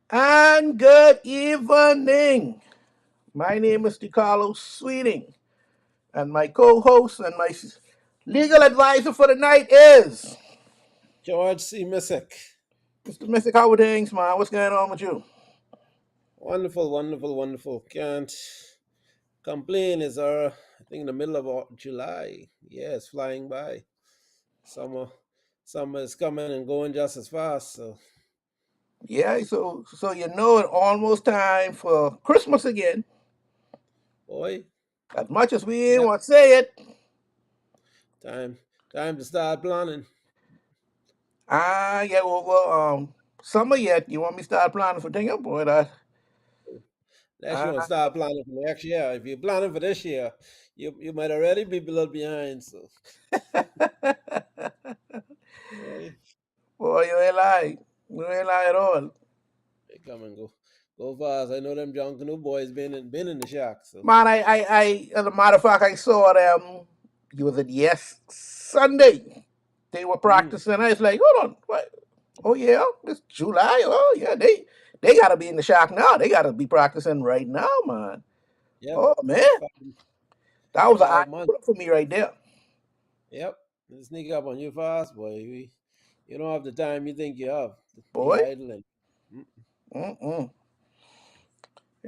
And good evening. My name is DiCarlo Sweeting, and my co-host and my legal advisor for the night is George C. Missick. Mr. Mystic. How are things, man? What's going on with you? Wonderful, wonderful, wonderful. Can't complain. It's I think, in the middle of July. Yeah, it's flying by. Summer, summer is coming and going just as fast. So, Yeah, so it's almost time for Christmas again. boy, As much as we ain't yep, want to say it, time, time to start planning. yeah, summer yet. You want me to start planning for things, boy? Unless you want to Uh, start planning for next year. If you're planning for this year, you might already be a little behind. So, boy, boy, you ain't lying. You ain't lying at all. they come and go fast. I know them John Canoe boys been in the shack. So, Man, as a matter of fact, I saw them. Was it yes Sunday? They were mm, practicing. I was like, hold on, what? Oh yeah, it's July. Oh yeah, they gotta be in the shack now. They gotta be practicing right now, man. yep, Oh man, it's that was an eye 5 months. opener for me right there, Yep. They sneak up on you fast, boy. You don't have the time you think you have to be boy. idling. Mm. Mm-mm.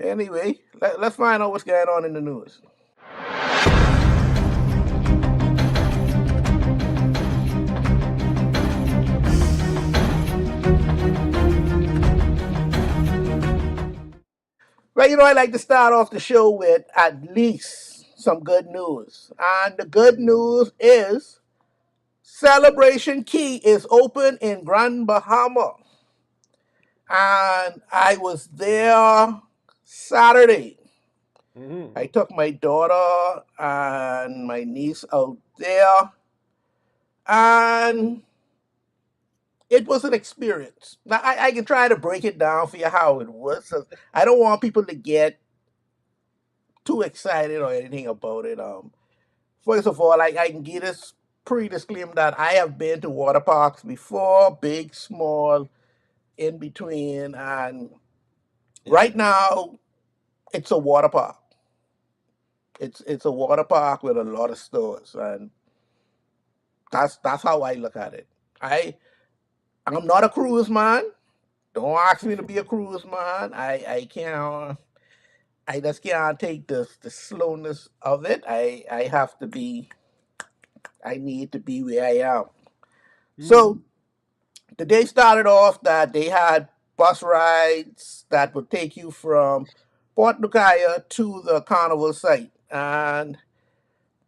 Anyway, let's find out what's going on in the news. Well, I like to start off the show with at least some good news, and the good news is Celebration Key is open in Grand Bahama. And I was there Saturday. Mm-hmm. I took my daughter and my niece out there, and it was an experience. Now, I can try to break it down for you how it was. So I don't want people to get too excited or anything about it. First of all, I can give this pre-disclaimer that I have been to water parks before, big, small, in between, and Yep. right now it's a water park. It's a water park with a lot of stores, and that's how I look at it. I I'm not a cruise man. Don't ask me to be a cruise man. I can't. I just can't take the slowness of it. I have to be. I need to be where I am. Mm. So the day started off that they had bus rides that would take you from Port Lucaya to the carnival site, and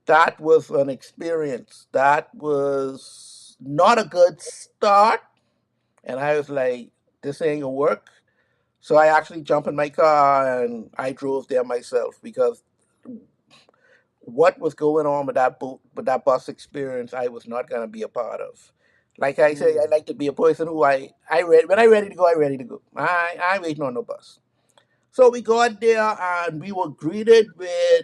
that was an experience. That was not a good start. And I was like, this ain't gonna work. So I actually jumped in my car and I drove there myself because what was going on with with that bus experience, I was not gonna be a part of. Like I say, I Mm. like to be a person who when I ready to go, I ready to go. I ain't waiting on no bus. So we got there and we were greeted with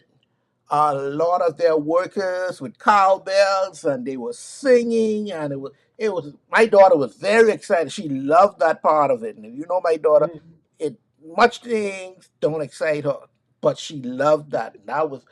a lot of their workers with cowbells and they were singing, and it was my daughter was very excited. She loved that part of it. And my daughter, Mm. it much things don't excite her, but she loved that. And that was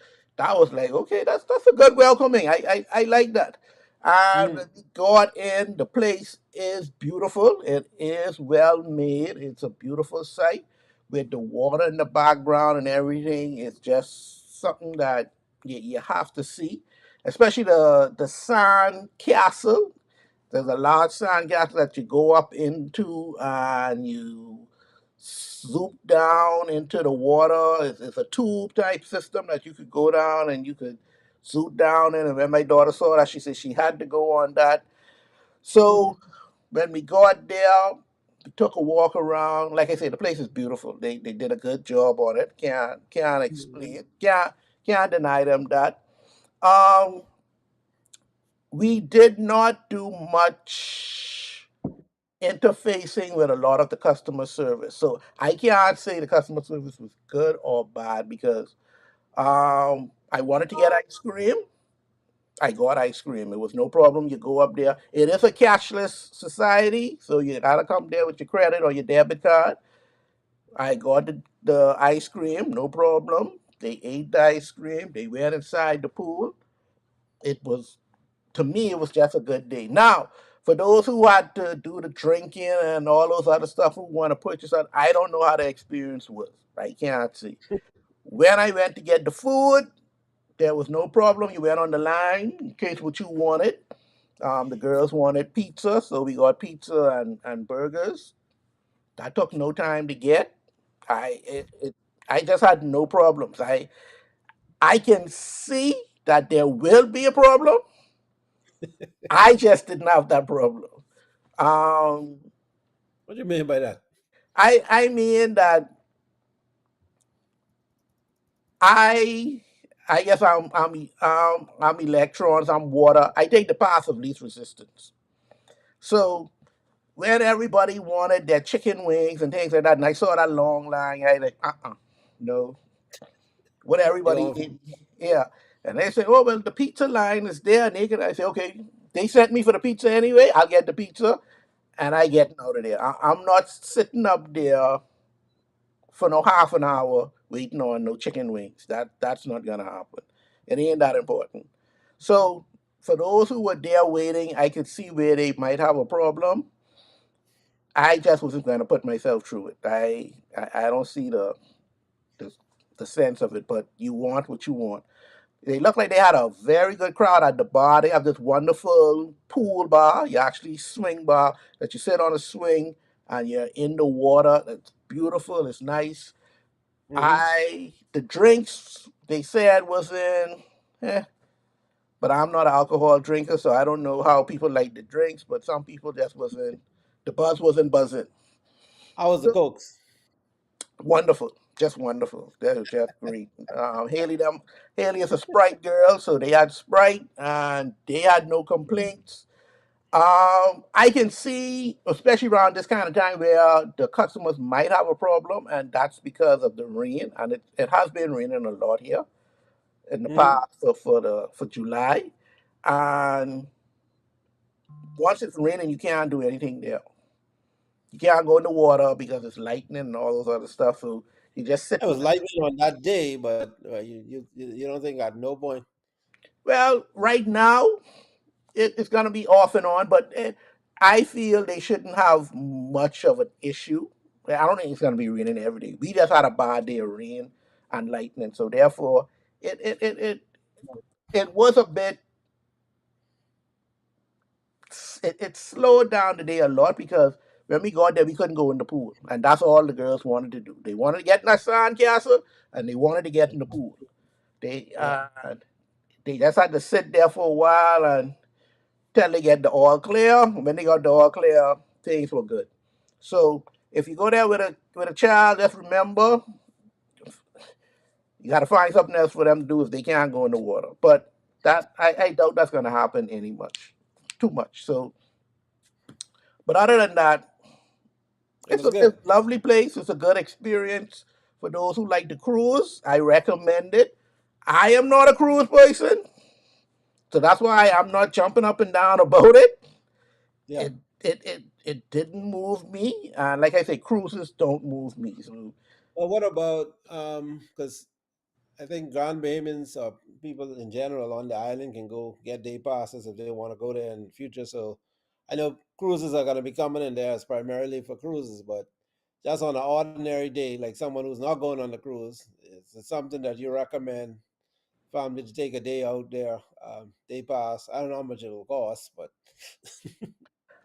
like, okay, that's a good welcoming. I like that. And Mm. when we got in, the place is beautiful. It is well made. It's a beautiful sight with the water in the background and everything. It's just something that you have to see, especially the sand castle. There's a large sand castle that you go up into and you zoom down into the water. It's a tube type system that you could go down and you could zoom down in. And when my daughter saw that, she said she had to go on that. So when we got there, we took a walk around. Like I said, the place is beautiful. They did a good job on it. Can't Mm. explain. Can't deny them that. Um, we did not do much interfacing with a lot of the customer service. So I can't say the customer service was good or bad because I wanted to get ice cream. I got ice cream. It was no problem. You go up there. It is a cashless society, so you gotta come there with your credit or your debit card. I got the ice cream, no problem. They ate the ice cream. They went inside the pool. It was, to me, it was just a good day. Now, for those who had to do the drinking and all those other stuff who want to purchase it, I don't know how the experience was. I can't see. When I went to get the food, there was no problem. You went on the line in case what you wanted. The girls wanted pizza, so we got pizza and burgers. That took no time to get. I just had no problems. I can see that there will be a problem. I just didn't have that problem. Um, What do you mean by that? I mean that I I guess I'm electrons. I'm water. I take the path of least resistance. So when everybody wanted their chicken wings and things like that, and I saw that long line, I like no. What They everybody want ate, yeah. And they say, oh well, the pizza line is there, naked. I say, okay, they sent me for the pizza anyway. I'll get the pizza and I get out of there. I'm not sitting up there for no half an hour waiting on no chicken wings. That's not gonna happen. It ain't that important. So for those who were there waiting, I could see where they might have a problem. I just wasn't gonna put myself through it. I don't see the the sense of it. But you want what you want. They look like they had a very good crowd at the bar. They have this wonderful pool bar. You actually swing bar that you sit on a swing and you're in the water. It's beautiful. It's nice. hmm The drinks they said was in, eh, but I'm not an alcohol drinker, so I don't know how people like the drinks. But some people just wasn't. The buzz wasn't buzzing. How was the So cokes? wonderful, just wonderful. That was just great. Haley is a Sprite girl, so they had Sprite and they had no complaints. I can see, especially around this kind of time, where the customers might have a problem, and that's because of the rain, and it has been raining a lot here in the hmm past for July, and once it's raining, you can't do anything there. You can't go in the water because it's lightning and all those other stuff. So you just sit It was with. lightning on that day, but you don't think at no point. Well, right now it's going to be off and on, but I feel they shouldn't have much of an issue. I don't think it's going to be raining every day. We just had a bad day of rain and lightning, so therefore it it it it, it was a bit. It slowed down the day a lot because when we got there, we couldn't go in the pool, and that's all the girls wanted to do. They wanted to get in the sand castle, and they wanted to get in the pool. They Yeah, uh, they just had to sit there for a while and till they get the all clear. When they got the all clear, things were good. So if you go there with a child, just remember you got to find something else for them to do if they can't go in the water. But that I doubt that's going to happen any much, too much. So, but other than that, it was it's good. a lovely place. It's a good experience for those who like the cruise. I recommend it. I am not a cruise person, so that's why I'm not jumping up and down about it. Yeah. It didn't move me. And like I say, cruises don't move me. So Well, what about because I think Grand Bahamians or people in general on the island can go get day passes if they want to go there in the future. So I know cruises are going to be coming in there as primarily for cruises, but just on an ordinary day, like someone who's not going on the cruise, it's something that you recommend family to take a day out there, day pass. I don't know how much it'll cost, but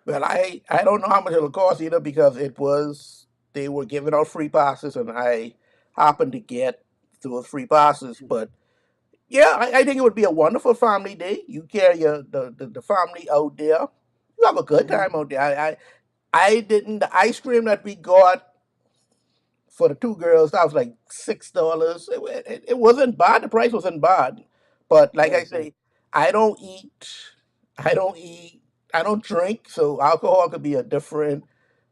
well, I don't know how much it'll cost either because it was they were giving out free passes and I happened to get those free passes. But yeah, I think it would be a wonderful family day. You carry the family out there. You have a good Mhm. time out there. I didn't the ice cream that we got for the two girls, that was like $6. It wasn't bad. The price wasn't bad, but like I Nice, nice. say, I don't eat. I don't eat. I don't drink. So alcohol could be a different.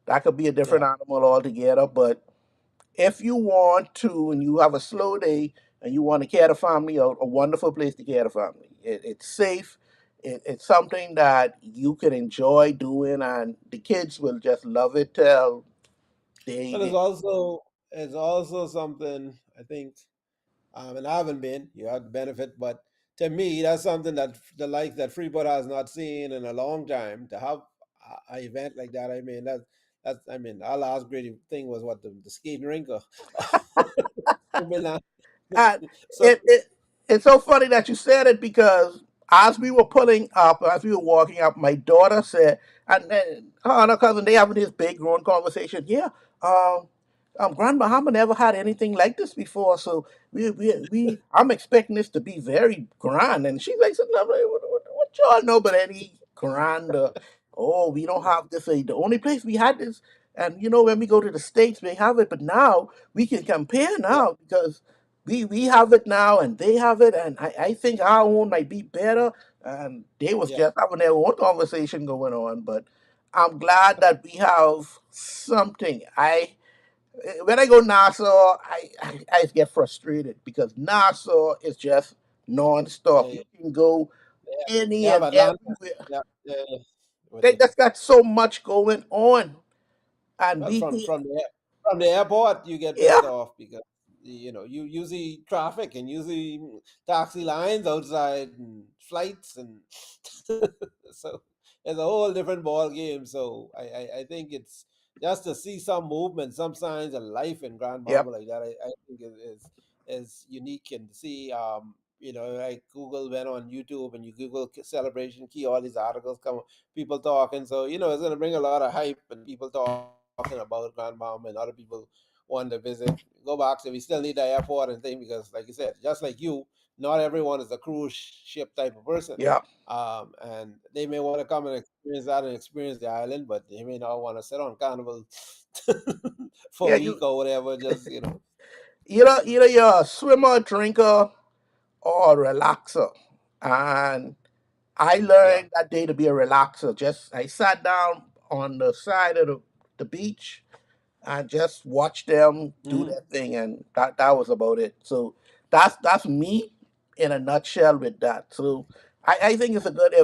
That could be a Yeah. different animal altogether. But if you want to, and you have a slow day, and you want to care the family, a wonderful place to care the family. It's safe. It's something that you can enjoy doing, and the kids will just love it till But it's they also it's also something I think, and I haven't been. You have the benefit, but to me, that's something that the like that Freeport has not seen in a long time. To have a event like that, I mean, that's I mean, our last great thing was what the skating rink. Milan. And So it it's so funny that you said it because as we were pulling up, as we were walking up, my daughter said, and then her and her cousin, they having this big grown conversation. Yeah, um, Grand Bahama never had anything like this before, so I'm expecting this to be very grand. And she's like, "No, what y'all know but any grand? Oh, we don't have this. The only place we had this, and when we go to the States, we have it, but now we can compare yeah, now because we have it now and they have it, and I think our own might be better, and they was yeah, just having their own conversation going on. But I'm glad that we have something. I When I go Nassau, I get frustrated because Nassau is just yeah, non-stop. yeah. You can go They any have and Atlanta. everywhere. Yeah, yeah, yeah. With They the just got so much going on, and well, we can, from the airport, you get yeah, pissed off because you see traffic and you see taxi lines outside and flights and so it's a whole different ball game. So I think it's just to see some movement, some signs of life in Grand yep, Bahama like that. I think is unique and to see. Like Google went on YouTube and you Google celebration key, all these articles come, people talking. So it's going to bring a lot of hype and people talking about Grand Bahama and other people want to visit. Go back, so we still need the airport and thing because, like you said, just like you, not everyone is a cruise ship type of person. yep, And they may want to come and experience that and experience the island, but they may not want to sit on Carnival for yeah. a week or whatever. Just. Either you're a swimmer, drinker, or a relaxer. And I Yeah. learned that day to be a relaxer. Just I sat down on the side of the beach and just watched them do Hmm. their thing, and that was about it. So that's me in a nutshell with that. So I think it's a good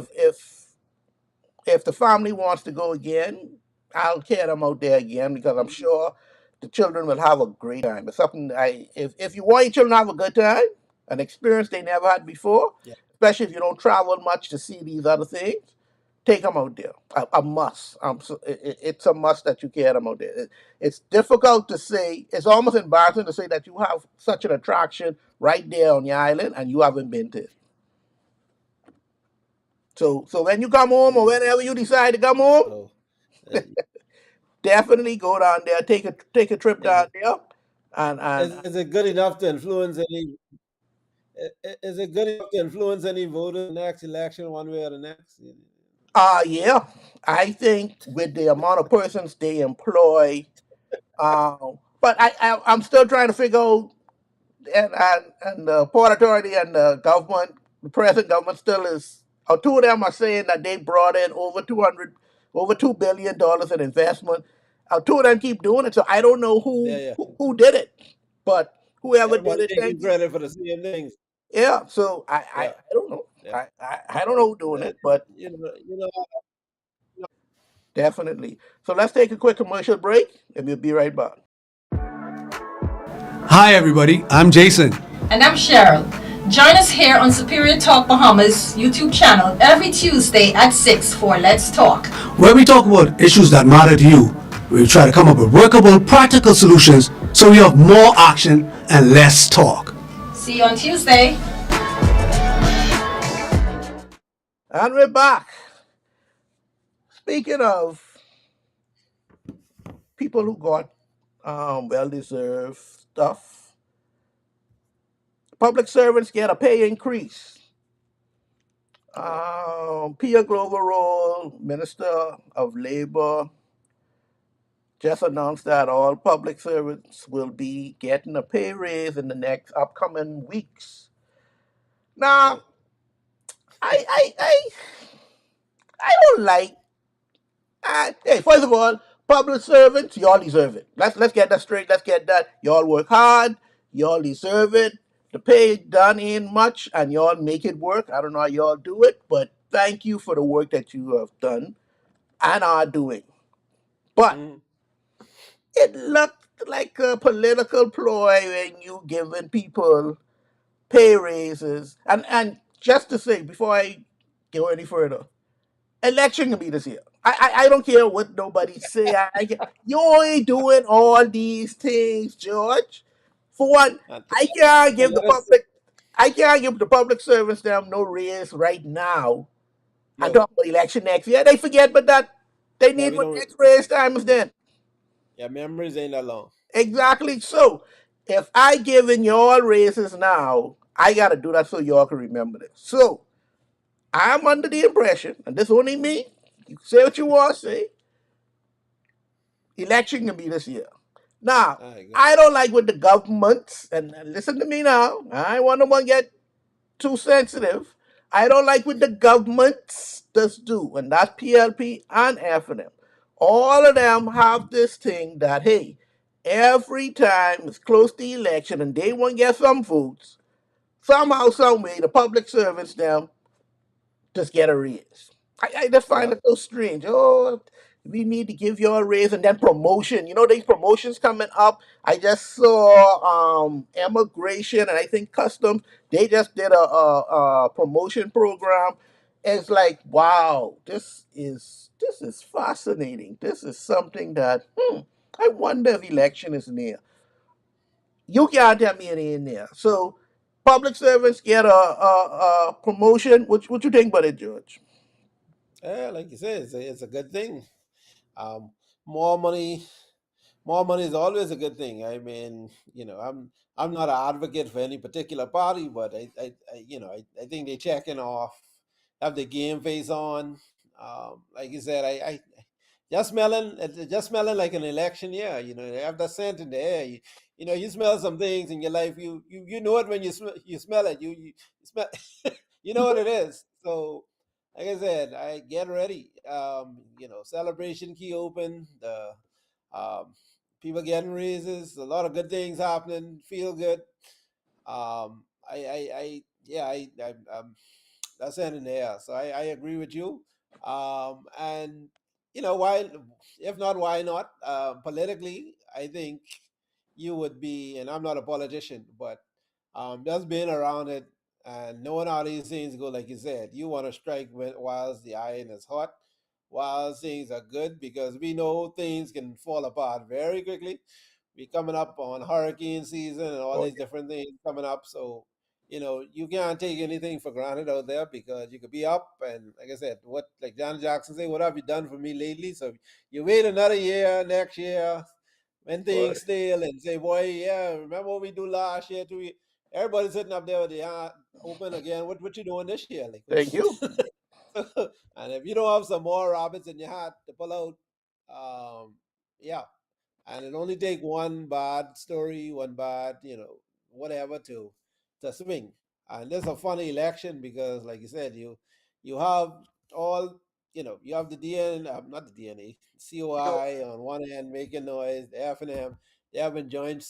if the family wants to go again, I'll carry them out there again because I'm sure the children will have a great time. It's something if you want your children to have a good time, an experience they never had before, Yeah. especially if you don't travel much to see these other things, take them out there. A must. It's a must that you carry them out there. It's difficult to say. It's almost embarrassing to say that you have such an attraction right there on the island and you haven't been to it. So when you come home or Mm. whenever you decide to come home, So, definitely go down there, take a trip is down it there, and is it good enough to influence any? Is it good enough to influence any voter in the next election, one way or the next? yeah, I think with the amount of persons they employ, but I'm still trying to figure out, and the Port Authority and the government, the present government still is. Two of them are saying that they brought in over $2 billion in investment. Two of them keep doing it, so I don't know Yeah, who yeah. who, who did it, but whoever did Everybody it, taking thank you. credit for the same things. Yeah, so I Yeah, don't know. yeah. I don't know who's doing That, it, but you know. definitely. So let's take a quick commercial break and we'll be right back. Hi, everybody. I'm Jason. And I'm Cheryl. Join us here on Superior Talk Bahamas YouTube channel every Tuesday at 6 for Let's Talk. Where we talk about issues that matter to you. We try to come up with workable, practical solutions so we have more action and less talk. See you on Tuesday. And we're back. Speaking of people who got well deserved stuff, public servants get a pay increase. Oh, Pia Glover, Minister of Labor, just announced that all public servants will be getting a pay raise in the next upcoming weeks. Now, oh. I I I, I don't like. Hey, first of all, public servants, y'all deserve it. Let's get that straight. Let's get that. Y'all work hard. Y'all deserve it. The pay done ain't much, and y'all make it work. I don't know how y'all do it, but thank you for the work that you have done and are doing. But Mm. it looked like a political ploy when you giving people pay raises. And just to say before I go any further, election can be this year. I don't care what nobody say. You ain't doing all these things, George. For one, And I can't to give the let us public I can't give the public servants them no raise right now and no, talk about election next year. They forget but that they yeah, need we what don't. next raise time is then. Yeah, memories ain't that long. Exactly. So if I giving y'all raises now, I gotta do that so y'all can remember this. So I'm under the impression, and this only me, you can say what you want to say, election can be this year. Now, I agree. I don't like what the governments, and listen to me now, I want to get too sensitive. I don't like what the governments just do, and that's PLP and FNM. All of them have this thing that, hey, every time it's close to the election and they want to get some votes, somehow, some way, the public servants them just get a raise. I just find Yeah. it so strange. Oh, we need to give you a raise and then promotion. You know, these promotions coming up. I just saw immigration and I think customs. They just did a promotion program. It's like, wow, this is fascinating. This is something that I wonder if election is near. You can't tell me it ain't there. So public servants get a promotion. What you think about it, George? Yeah, like you said, it's a good thing. Um, more money, more money is always a good thing. I mean, I'm not an advocate for any particular party, but I think they checking off, have the game face on. Like you said, I just smelling like an election year. They have that scent in the air. You smell some things in your life. You know it when you smell it. You smell, you know what it is. So like I said, I get ready. Celebration key open. The um, people getting raises. A lot of good things happening. Feel good. Yeah, that's in the air. So I agree with you. And why, if not, why not? Politically, I think you would be, and I'm not a politician, but just being around it and knowing how these things go, like you said, you want to strike whilst the iron is hot, while things are good, because we know things can fall apart very quickly. We coming up on hurricane season and all Oh, these different things coming up, so you can't take anything for granted out there, because you could be up and, like I said, what, like John Jackson say, what have you done for me lately? So you wait another year, next year, when boy, things stale, and say, boy, yeah, remember what we do last year too? Everybody's sitting up there with the open again. What you doing this year? Like, thank you. and if you don't have some more rabbits in your hat to pull out, yeah, and it only take one bad story, one bad, whatever to swing. And this is a funny election because, like you said, you have all, you have the DNA, not the DNA, COI on one hand making noise, the FNM, they having joint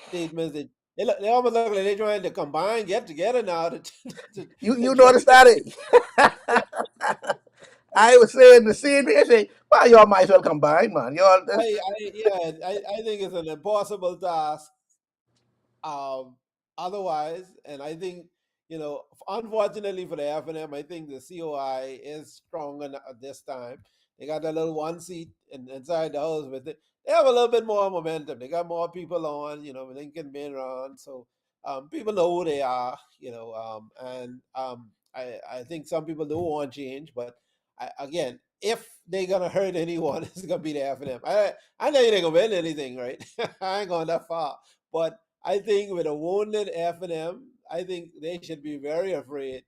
statements that they almost look like they're trying to combine, get together now to You try. notice that? I was saying the same thing. I say, well, y'all might as well combine, man. Y'all, Yeah, I think it's an impossible task, um, otherwise, and I think, unfortunately for the FNM, I think the COI is stronger at this time. They got a little one seat inside the house, but they have a little bit more momentum. They got more people on, Lincoln being around, so people know who they are, and I think some people do want change, but again, if they're gonna hurt anyone, it's gonna be the FNM. I know you ain't gonna win anything, right? I ain't going that far, but I think with a wounded FNM, I think they should be very afraid,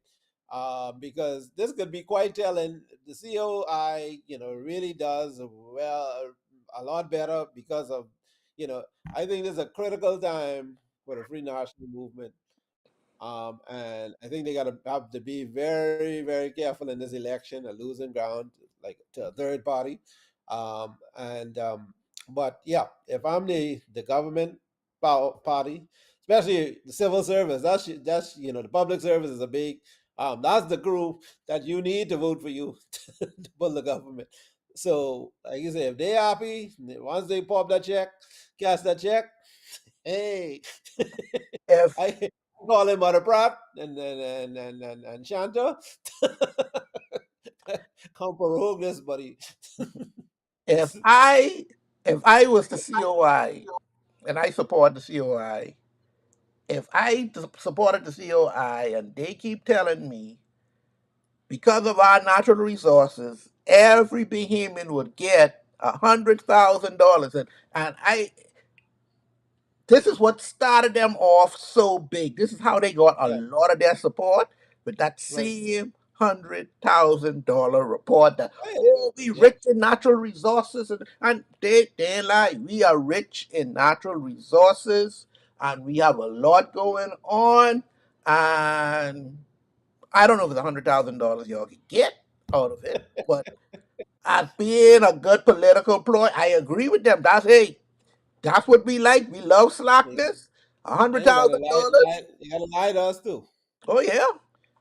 because this could be quite telling. The COI, really does well, a lot better because of, you know, I think this is a critical time for the free national movement. And I think they got to have to be very, very careful in this election, a losing ground like to a third party. And But yeah, if I'm the government party, especially the civil service, that's the public service is a big. That's the group that you need to vote for you to pull the government. So, like you say, if they happy, once they pop that check, cash that check, hey, If I call him Mother Pratt and Shanta, come for rogue this, buddy. if I if I was the COI and I support the COI, if I supported the COI and they keep telling me because of our natural resources, every Bahamian would get $100,000, and I this is what started them off so big. This is how they got a Yeah, lot of their support with that right. same $100,000 report that, Right. oh, we Yep. rich in natural resources, and they ain't lie. We are rich in natural resources and we have a lot going on. And I don't know if it's $100,000 y'all can get out of it, but as being a good political ploy, I agree with them. That's what we like. We love slackness. A hundred And you gotta thousand lie, dollars. you gotta lie to us too. Oh yeah.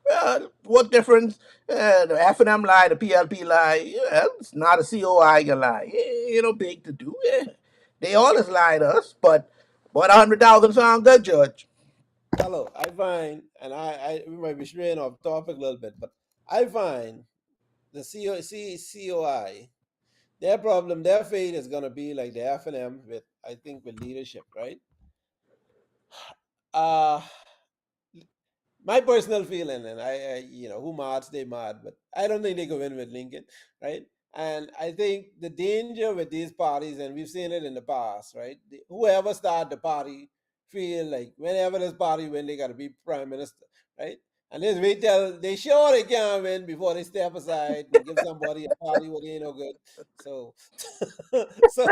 Well, what difference? The FNM lie, the PLP lie. Yeah, it's not a COI can lie. You know, big to do. Yeah. They always lie to us, but 100,000 sound good, Judge. Hello, I find, and we might be straying off topic a little bit, but I find the COI, their problem, their fate is gonna be like the FNM with, I think, with leadership, right? Uh my personal feeling, and who mods they mod, but I don't think they go win with Lincoln, right? And I think the danger with these parties, and we've seen it in the past, right? Whoever start the party feel like whenever this party win, they got to be prime minister, right? And this wait till they sure they can't win before they step aside and give somebody a party where they ain't no good. So, so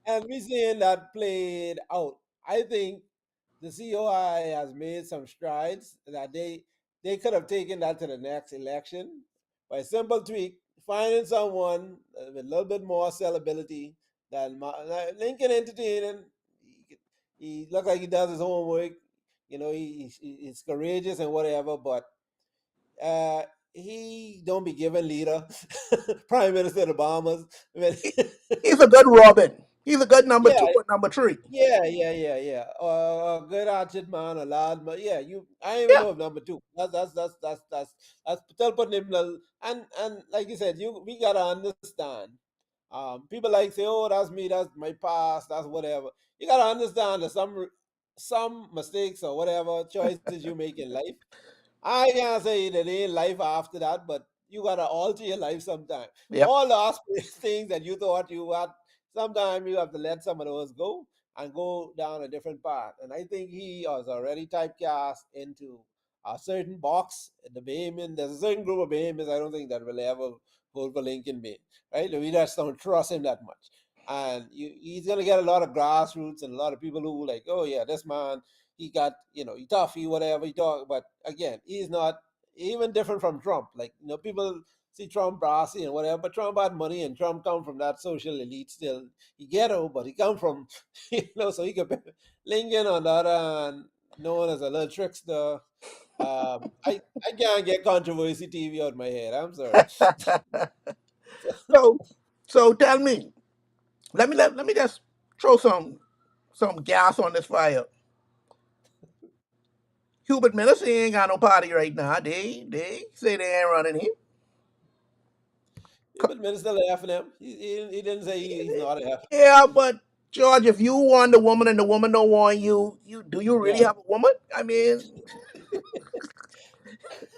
and we seeing that played out. I think the COI has made some strides that they could have taken that to the next election by a simple tweak, finding someone with a little bit more sellability than Lincoln entertaining. He looks like he does his homework. He's courageous and whatever, but uh, he don't be giving leader, Prime Minister of the Bahamas. He, he's a good Robin. He's a good number Yeah, two or number three. yeah. Good Archid man, a lad, but yeah, I don't even Yeah. know if number two. That's still putting him and like you said, we gotta understand. People like say, oh, that's me, that's my past, that's whatever. You gotta understand that some mistakes or whatever choices you make in life, I can't say that ain't life after that, but you gotta alter your life sometime. Yep. All the things that you thought you had, sometimes you have to let some of those go and go down a different path. And I think he was already typecast into a certain box. The Bahamian, there's a certain group of Bahamians I don't think that will ever vote for Lincoln Bay, right? We just don't trust him that much. And he's gonna get a lot of grassroots and a lot of people who like, oh yeah, this man, he got, he tough, he whatever he talk, but again, he's not even different from Trump. Like, people see Trump brassy and whatever, but Trump had money and Trump come from that social elite still. He ghetto, but he come from, so he could be Lincoln on the other hand, known as a little trickster. I can't get controversy TV out of my head. I'm sorry. so so tell me, let me just throw some gas on this fire. Hubert Minnesota ain't got no party right now. They say they ain't running him. Yeah, but Minister FNM, he didn't say he's not a F. Yeah, but George, if you want the woman and the woman don't want you, you do you really Yeah. have a woman? I mean,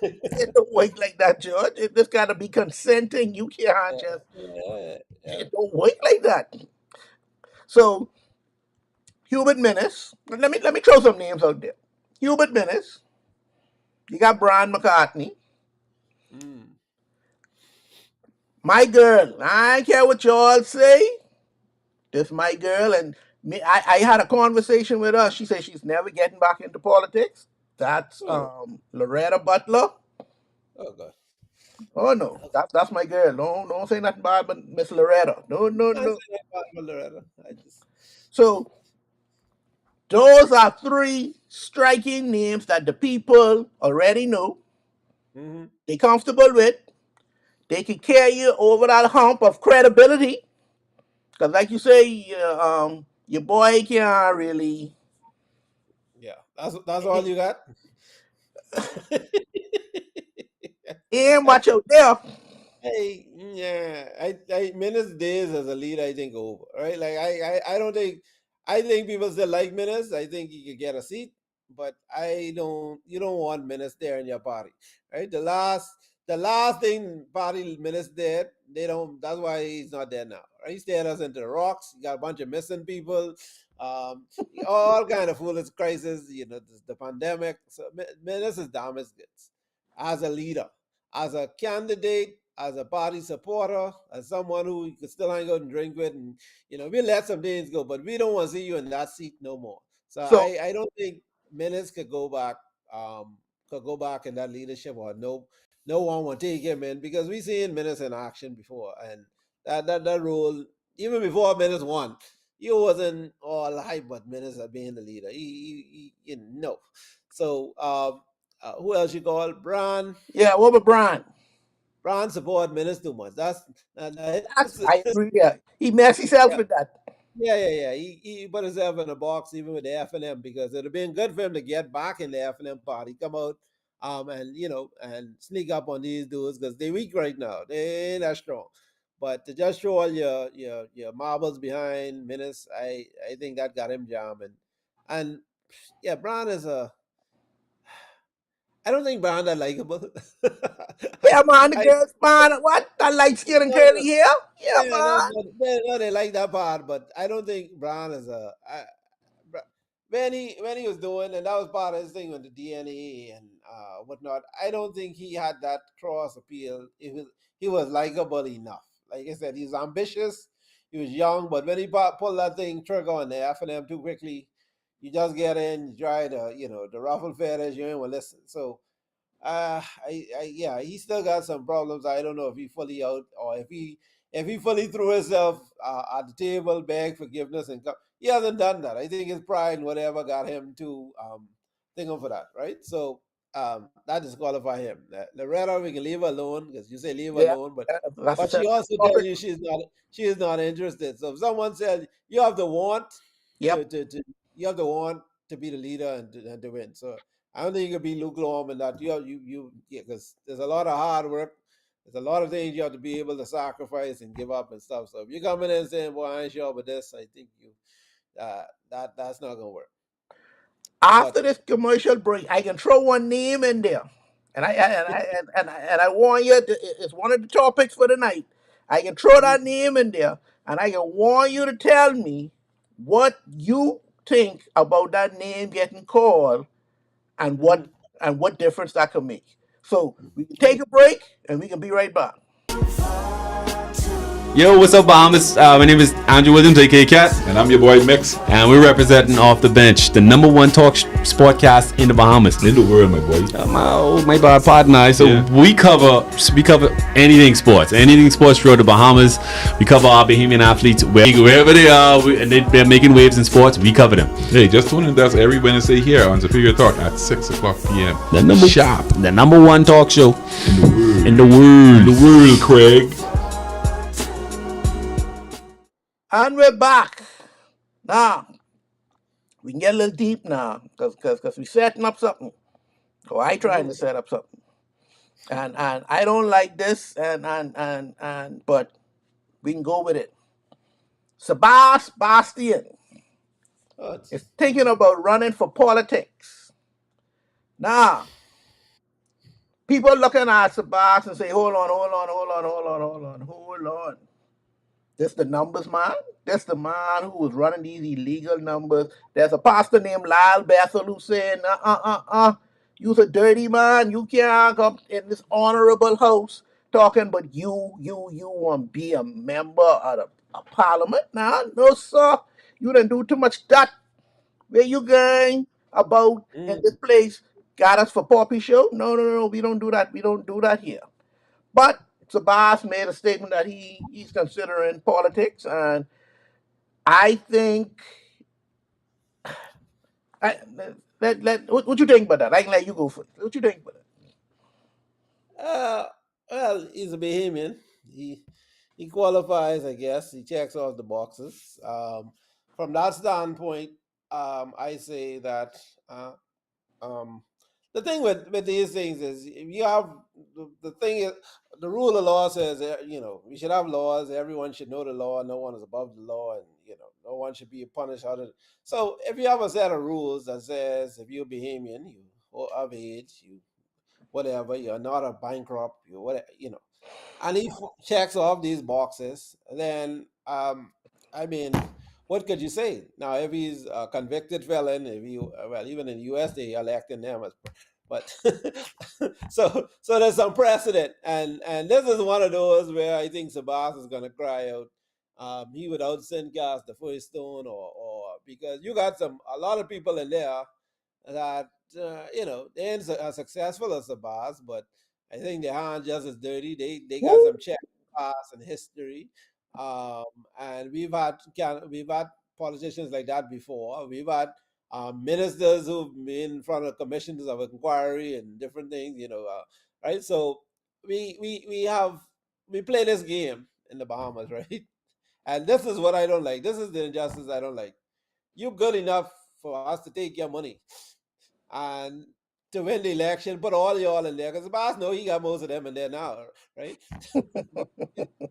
it don't work like that, George. It just gotta be consenting. You can't Yeah, just yeah. it don't work like that. So Hubert Minnis, let me throw some names out there. Hubert Minnis, you got Brian McCartney, Mm. my girl. I don't care what y'all say. This my girl, and me. I had a conversation with her. She said she's never getting back into politics. That's Oh, Loretta Butler. oh God. Oh no, that's my girl. Don't say nothing bad, but Miss Loretta. No, no, I say no. that about Loretta. I just. So those are three striking names that the people already know. Mm-hmm. They comfortable with. They can carry you over that hump of credibility. Because, like you say, your boy can't really Yeah, that's all you got. ain't much out there. Hey, yeah, I Minutes days as a leader, I think over, right? Like I don't think, I think people still like Minutes. I think you could get a seat, but I don't. You don't want Minutes there in your party, right? The last thing party Minutes did, they don't. That's why he's not there now, right? He stared us into the rocks. You got a bunch of missing people, um, all kind of foolish crisis. You know, the pandemic. So Minutes is damaged goods as a leader, as a candidate, as a party supporter, as someone who you could still hang out and drink with, and we let some things go, but we don't want to see you in that seat no more. So So, I don't think Minutes could go back in that leadership, or no one will take him in, because we seen Minutes in action before, and that role, even before Minutes won, he wasn't all hype, but Minutes as being the leader. So who else you call? yeah, what about Brian? Brand support Minutes too much. I agree. Yeah, he messed himself Yeah, with that. yeah. He put himself in a box even with the FNM, because it'd have been good for him to get back in the FNM party, come out, and and sneak up on these dudes, because they weak right now. They ain't that strong. But to just show all your marbles behind Minutes, I think that got him jamming. And yeah, Brand is a. I don't think Brand that likable. Yeah, man, the I girls, man, what? That light skin and no, curly hair? Yeah, yeah, man. they like that part, but I don't think Brown is when he was doing, and that was part of his thing with the DNA and whatnot. I don't think he had that cross appeal. He was likable enough. Like I said, he's ambitious. He was young, but when he pulled that thing trigger on the FNM too quickly, you just get in, you try to the ruffle feathers, you ain't will listen. So yeah, he still got some problems. I don't know if he fully out, or if he fully threw himself at the table, begged forgiveness, and he hasn't done that. I think his pride and whatever got him to think of for that, right? So that disqualify him. Loretta, we can leave her alone, because you say leave her Yeah, alone, that's a but she separate also tell topic. you she is not interested. So if someone says you have the want Yep. to you have the want to be the leader and to win. So I don't think you can be lukewarm in that. Because there's a lot of hard work. There's a lot of things you have to be able to sacrifice and give up and stuff. So if you come in and saying, "Boy, I ain't sure about this," I think that's not gonna work. After But this commercial break, I can throw one name in there, and I warn you, it's one of the topics for the night. I can throw that Mhm, name in there, and I can warn you to tell me what you think about that name getting called, and what mhm, and what difference that could make. So we can take right. a break, and we can be right back. Yo, what's up, Bahamas? My name is Andrew Williams, aka Cat, And I'm your boy Mix and we're representing Off the Bench, the number one talk sportcast in the Bahamas. in the world, my boy. My bad partner. So Yeah. we cover anything sports throughout the Bahamas. We cover our Bahamian athletes wherever they are, and they're making waves in sports. We cover them. Hey, just tune in. That's every Wednesday here on Superior Talk at 6 o'clock p.m. The number one talk show in the In world. the world, Craig. And we're back. Now we can get a little deep now, because we setting up something. Or I trying to Mhm. set up something. And I don't like this, and but we can go with it. Sebastian Oh, is thinking about running for politics. Now, people looking at Sebastian and say, hold on, hold on, hold on, hold on, hold on, hold on. This the numbers man. This the man who was running these illegal numbers. There's a pastor named Lyle Bethel who saying, you's a dirty man. You can't come in this honorable house talking, but you want to be a member of the parliament now? No, sir. You didn't do too much that. Where you going about in this mm, place? Got us for poppy show? No, no, no, no. We don't do that. We don't do that here. But Sabas made a statement that he's considering politics, and I think I, what you think about that? I can let you go first. What you think about it? uh, Well, he's a Bahamian. He he qualifies, I guess. He checks off the boxes. From that standpoint, I say that uh, um, the thing with these things is you have the thing is the rule of law says we should have laws. Everyone should know the law. No one is above the law, and no one should be punished out of. So if you have a set of rules that says if you're Bahamian, you of age, you whatever, you're not a bankrupt, you whatever, and he checks off these boxes, then I mean, what could you say now? If he's a convicted felon, if you well, even in the U.S. they electing them as, but so there's some precedent, and this is one of those where I think Sabas is going to cry out. He without sin cast the first stone, or because you got a lot of people in there that they ain't as successful as the boss, but I think their hand just as dirty. They got Woo! some check past and history, um, and we've had politicians like that before. We've had ministers who've been in front of commissions of inquiry and different things. Right? So we play this game in the Bahamas, right? And this is what I don't like. This is the injustice I don't like. You're good enough for us to take your money and to win the election, put all y'all in there because the boss know he got most of them in there now, right? But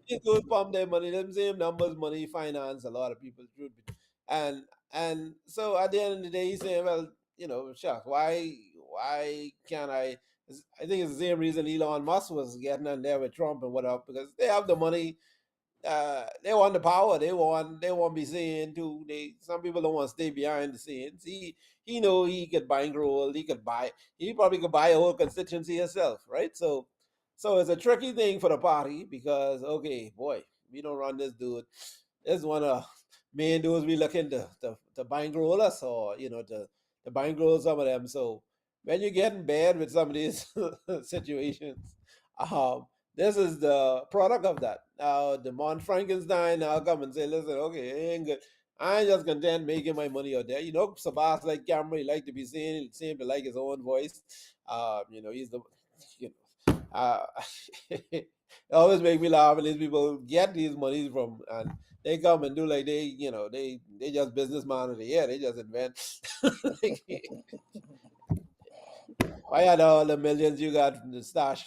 he goes pump their money, them same numbers, money, finance a lot of people, and and so at the end of the day, he's saying, well, shucks, why can't I? I think it's the same reason Elon Musk was getting in there with Trump and whatever because they have the money, they want the power. They want to be seen too. Some people don't want to stay behind the scenes. He know he could bankroll. He probably could buy a whole constituency himself, right? So it's a tricky thing for the party because okay, boy, we don't run this dude. This one of main dudes we looking to bankroll us or to bankroll some of them. So when you're getting bad with some of these situations, um, this is the product of that. Now, the Mont Frankenstein now come and say, listen, okay, it ain't good. I ain't just content making my money out there. Sabas like camera, he like to be seen, he seem to like his own voice. He's the, you it always make me laugh when these people get these monies from, and they come and do like they just businessman of the year. They just invent. Like, why are all the millions you got from the stash?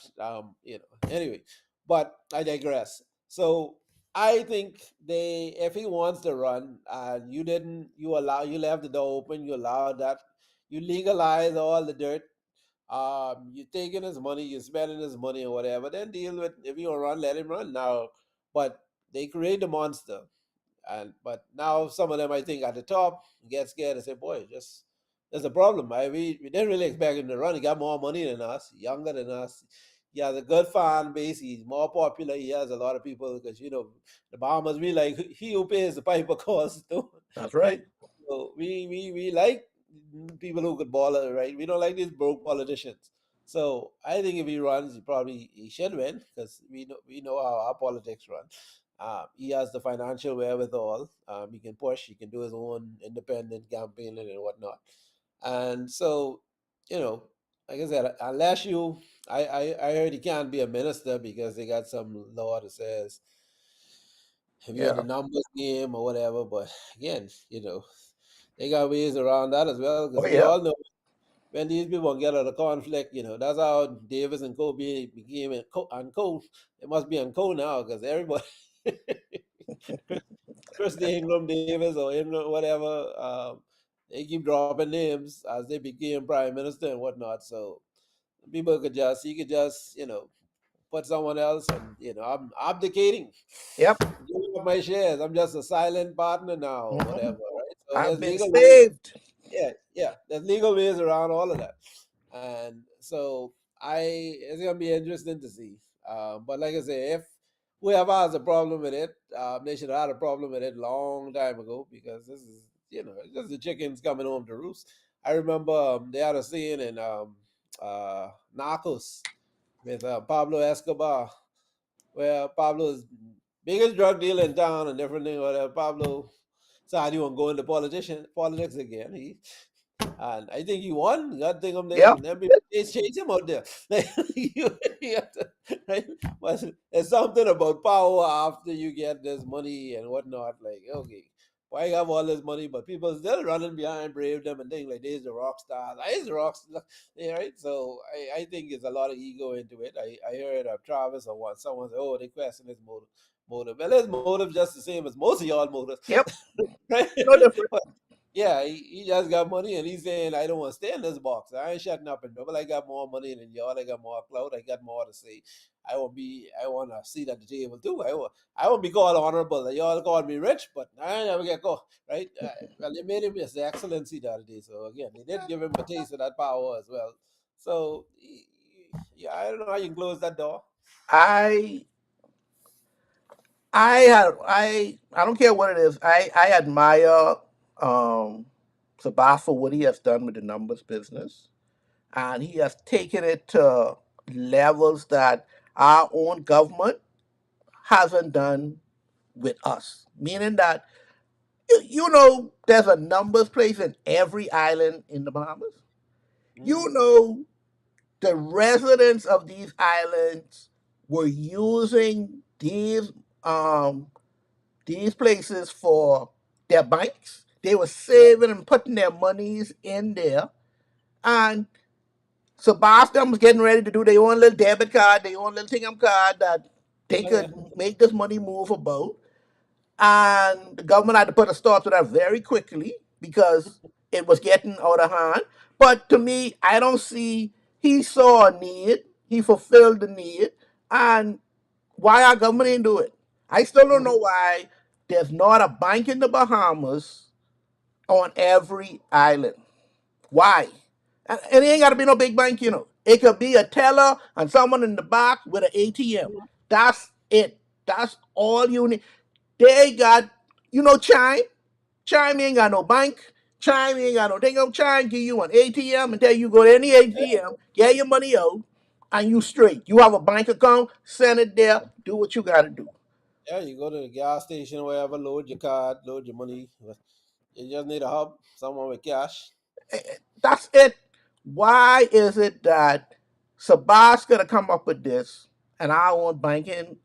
Anyway, but I digress. So I think if he wants to run and you left the door open, you allowed that, you legalize all the dirt, you're taking his money, you're spending his money or whatever, then deal with, if you want to run, let him run now. But they create the monster. But now some of them I think at the top get scared and say, "Boy, just there's a problem. We didn't really expect him to run. He got more money than us, younger than us. He has a good fan base. He's more popular. He has a lot of people because the Bahamas. We like he who pays the piper costs, too, That's right? right. So we like people who could ball it, right? We don't like these broke politicians. So I think if he runs, he should win because we know how our politics run. He has the financial wherewithal. He can push. He can do his own independent campaigning and whatnot. And so, you know, like I said, unless I heard he can't be a minister because they got some law that says if you're in the Yeah. numbers game or whatever. But again, they got ways around that as well because Oh we yeah. all know when these people get out of conflict, that's how Davis and Kobe became and Co. It must be on Co now because everybody. Christy Ingram Davis or Ingram, whatever. They keep dropping names as they became prime minister and whatnot. So he could just, put someone else and, I'm abdicating. Yep. Giving up my shares. I'm just a silent partner now or whatever, Hmm. right? So I've there's been legal ways. saved. Yeah. There's legal ways around all of that. And so it's gonna be interesting to see. But like I say, if whoever has a problem with it, they should have had a problem with it long time ago because this is, it's just the chickens coming home to roost. I remember they had a scene in Narcos with Pablo Escobar, where Pablo's biggest drug dealer in town and different thing. Whatever Pablo decided he won't go into politics again. And I think he won. God think him Yep. then they chase him out there. Like, you have to, right? But it's something about power after you get this money and whatnot. Like, okay, why you have all this money, but people still running behind brave them and think like they's the rock stars. I the rock star. Yeah, right. So I think there's a lot of ego into it. I heard of Travis or what someone said, oh, they question his motive. Well, his motive just the same as most of y'all motives. Yep. Right? No different. Yeah, he just got money and he's saying, I don't want to stay in this box. I ain't shutting up and double. I got more money than y'all. I got more clout. I got more to say. I want to sit at the table too. I want to be called honorable. Y'all call me rich, but I never get caught, right? Well, they made him as the excellency the other day. So again, they did give him a taste of that power as well. So, yeah, I don't know how you can close that door. I I don't care what it is. I admire Sabah for what he has done with the numbers business, and he has taken it to levels that our own government hasn't done with us. Meaning that you know there's a numbers place in every island in the Bahamas. Mm-hmm. You know the residents of these islands were using um these places for their banks. They were Yeah, saving and putting their monies in there. And Sebastian was getting ready to do their own little debit card, their own little Tingham card that they oh, yeah. could make this money move about. And the government had to put a stop to that very quickly because it was getting out of hand. But to me, I don't see he saw a need, he fulfilled the need, and why our government didn't do it. I still don't know Mm-hmm. why there's not a bank in the Bahamas on every island. Why? And it ain't got to be no big bank, you know. It could be a teller and someone in the back with an ATM. That's it. That's all you need. They got, Chime. Chime ain't got no bank. Chime ain't got no thing. Chime give you an ATM and tell you go to any ATM, get your money out, and you straight. You have a bank account, send it there, do what you got to do. Yeah, you go to the gas station or wherever, load your card, load your money. You just need a hub, someone with cash. That's it. Why is it that Sabas gonna come up with this and our own Bank of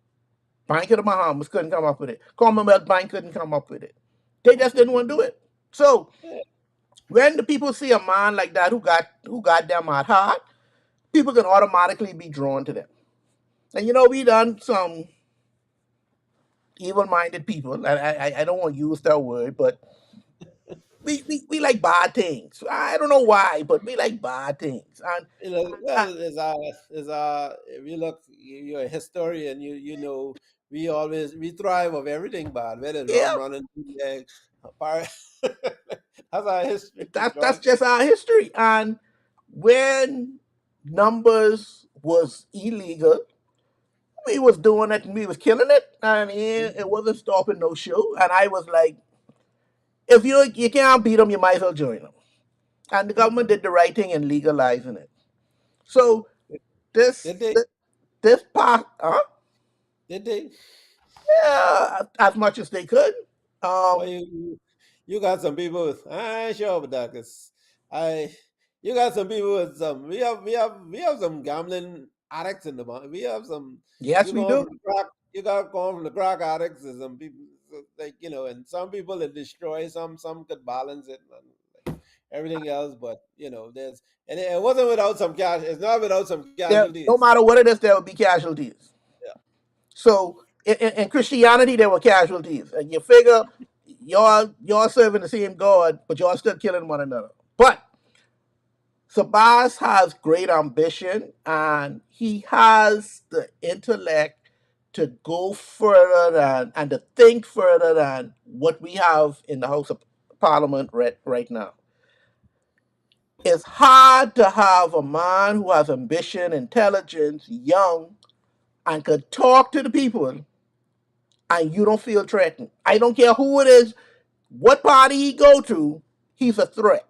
the Bahamas couldn't come up with it. Commonwealth Bank couldn't come up with it. They just didn't want to do it. So Yeah, when the people see a man like that who got them at heart, people can automatically be drawn to them. And we done some evil-minded people. And I don't want to use that word, but we like bad things. I don't know why, but we like bad things. And uh, well, if you look, you're a historian. You know we thrive of everything bad. Whether it's yeah, rum running, pirate. That's our history, that's John. just our history. And when numbers was illegal, we was doing it and we was killing it, and it wasn't stopping no show. And I was like, if you can't beat them, you might as well join them. And the government did the right thing in legalizing it. So this Did they? this, this part, Did they? yeah, as much as they could. Well, Um, you got some people with, I ain't sure about that because I you got some people with some we have some gambling addicts in the market. We have some yes, we do. you got going from the crack addicts to some people like and some people it destroy some could balance it and like everything else, but there's and it wasn't without some cash. It's not without some There, no casualties. matter what it is, there will be casualties. Yeah. So in Christianity, there were casualties, and you figure y'all serving the same God, but y'all still killing one another. But Sabas has great ambition, and he has the intellect to go further and to think further than what we have in the House of Parliament right now. It's hard to have a man who has ambition, intelligence, young, and could talk to the people, and you don't feel threatened. I don't care who it is, what party he go to, he's a threat.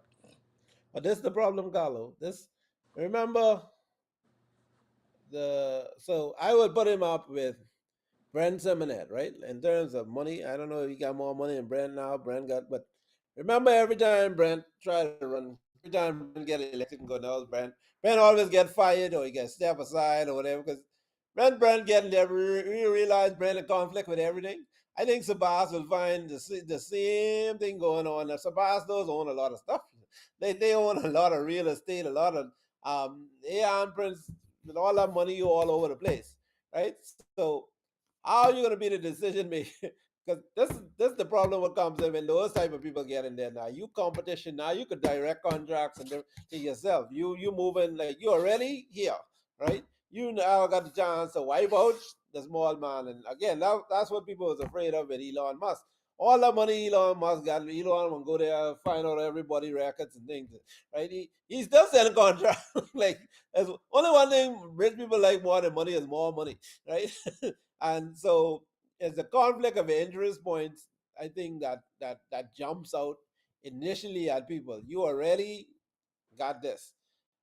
But this is the problem, Carlo. This remember the so I would put him up with Brent Simonet, right? In terms of money, I don't know if he got more money than Brent now. Brent got, but remember every time Brent tried to run time Brent get elected and go, no, Brent always get fired or he gets step aside or whatever. Because Brent getting there, we realize Brent in conflict with everything. I think Sabas will find the same thing going on. Now, Sabas does own a lot of stuff. They own a lot of real estate, a lot of AI prints, with all that money you all over the place, right? So how are you going to be the decision maker? Because this is the problem what comes in when those type of people get in there now. You competition now, you could direct contracts and to yourself. You moving like you're already here, right? You now got the chance to wipe out the small man. And again, that's what people was afraid of with Elon Musk. All the money Elon Musk got, Elon will go there, find out everybody records and things, right? He's still selling contracts. Like, there's only one thing rich people like more than money is more money, right? And so as a conflict of interest points, I think that jumps out initially at people. You already got this.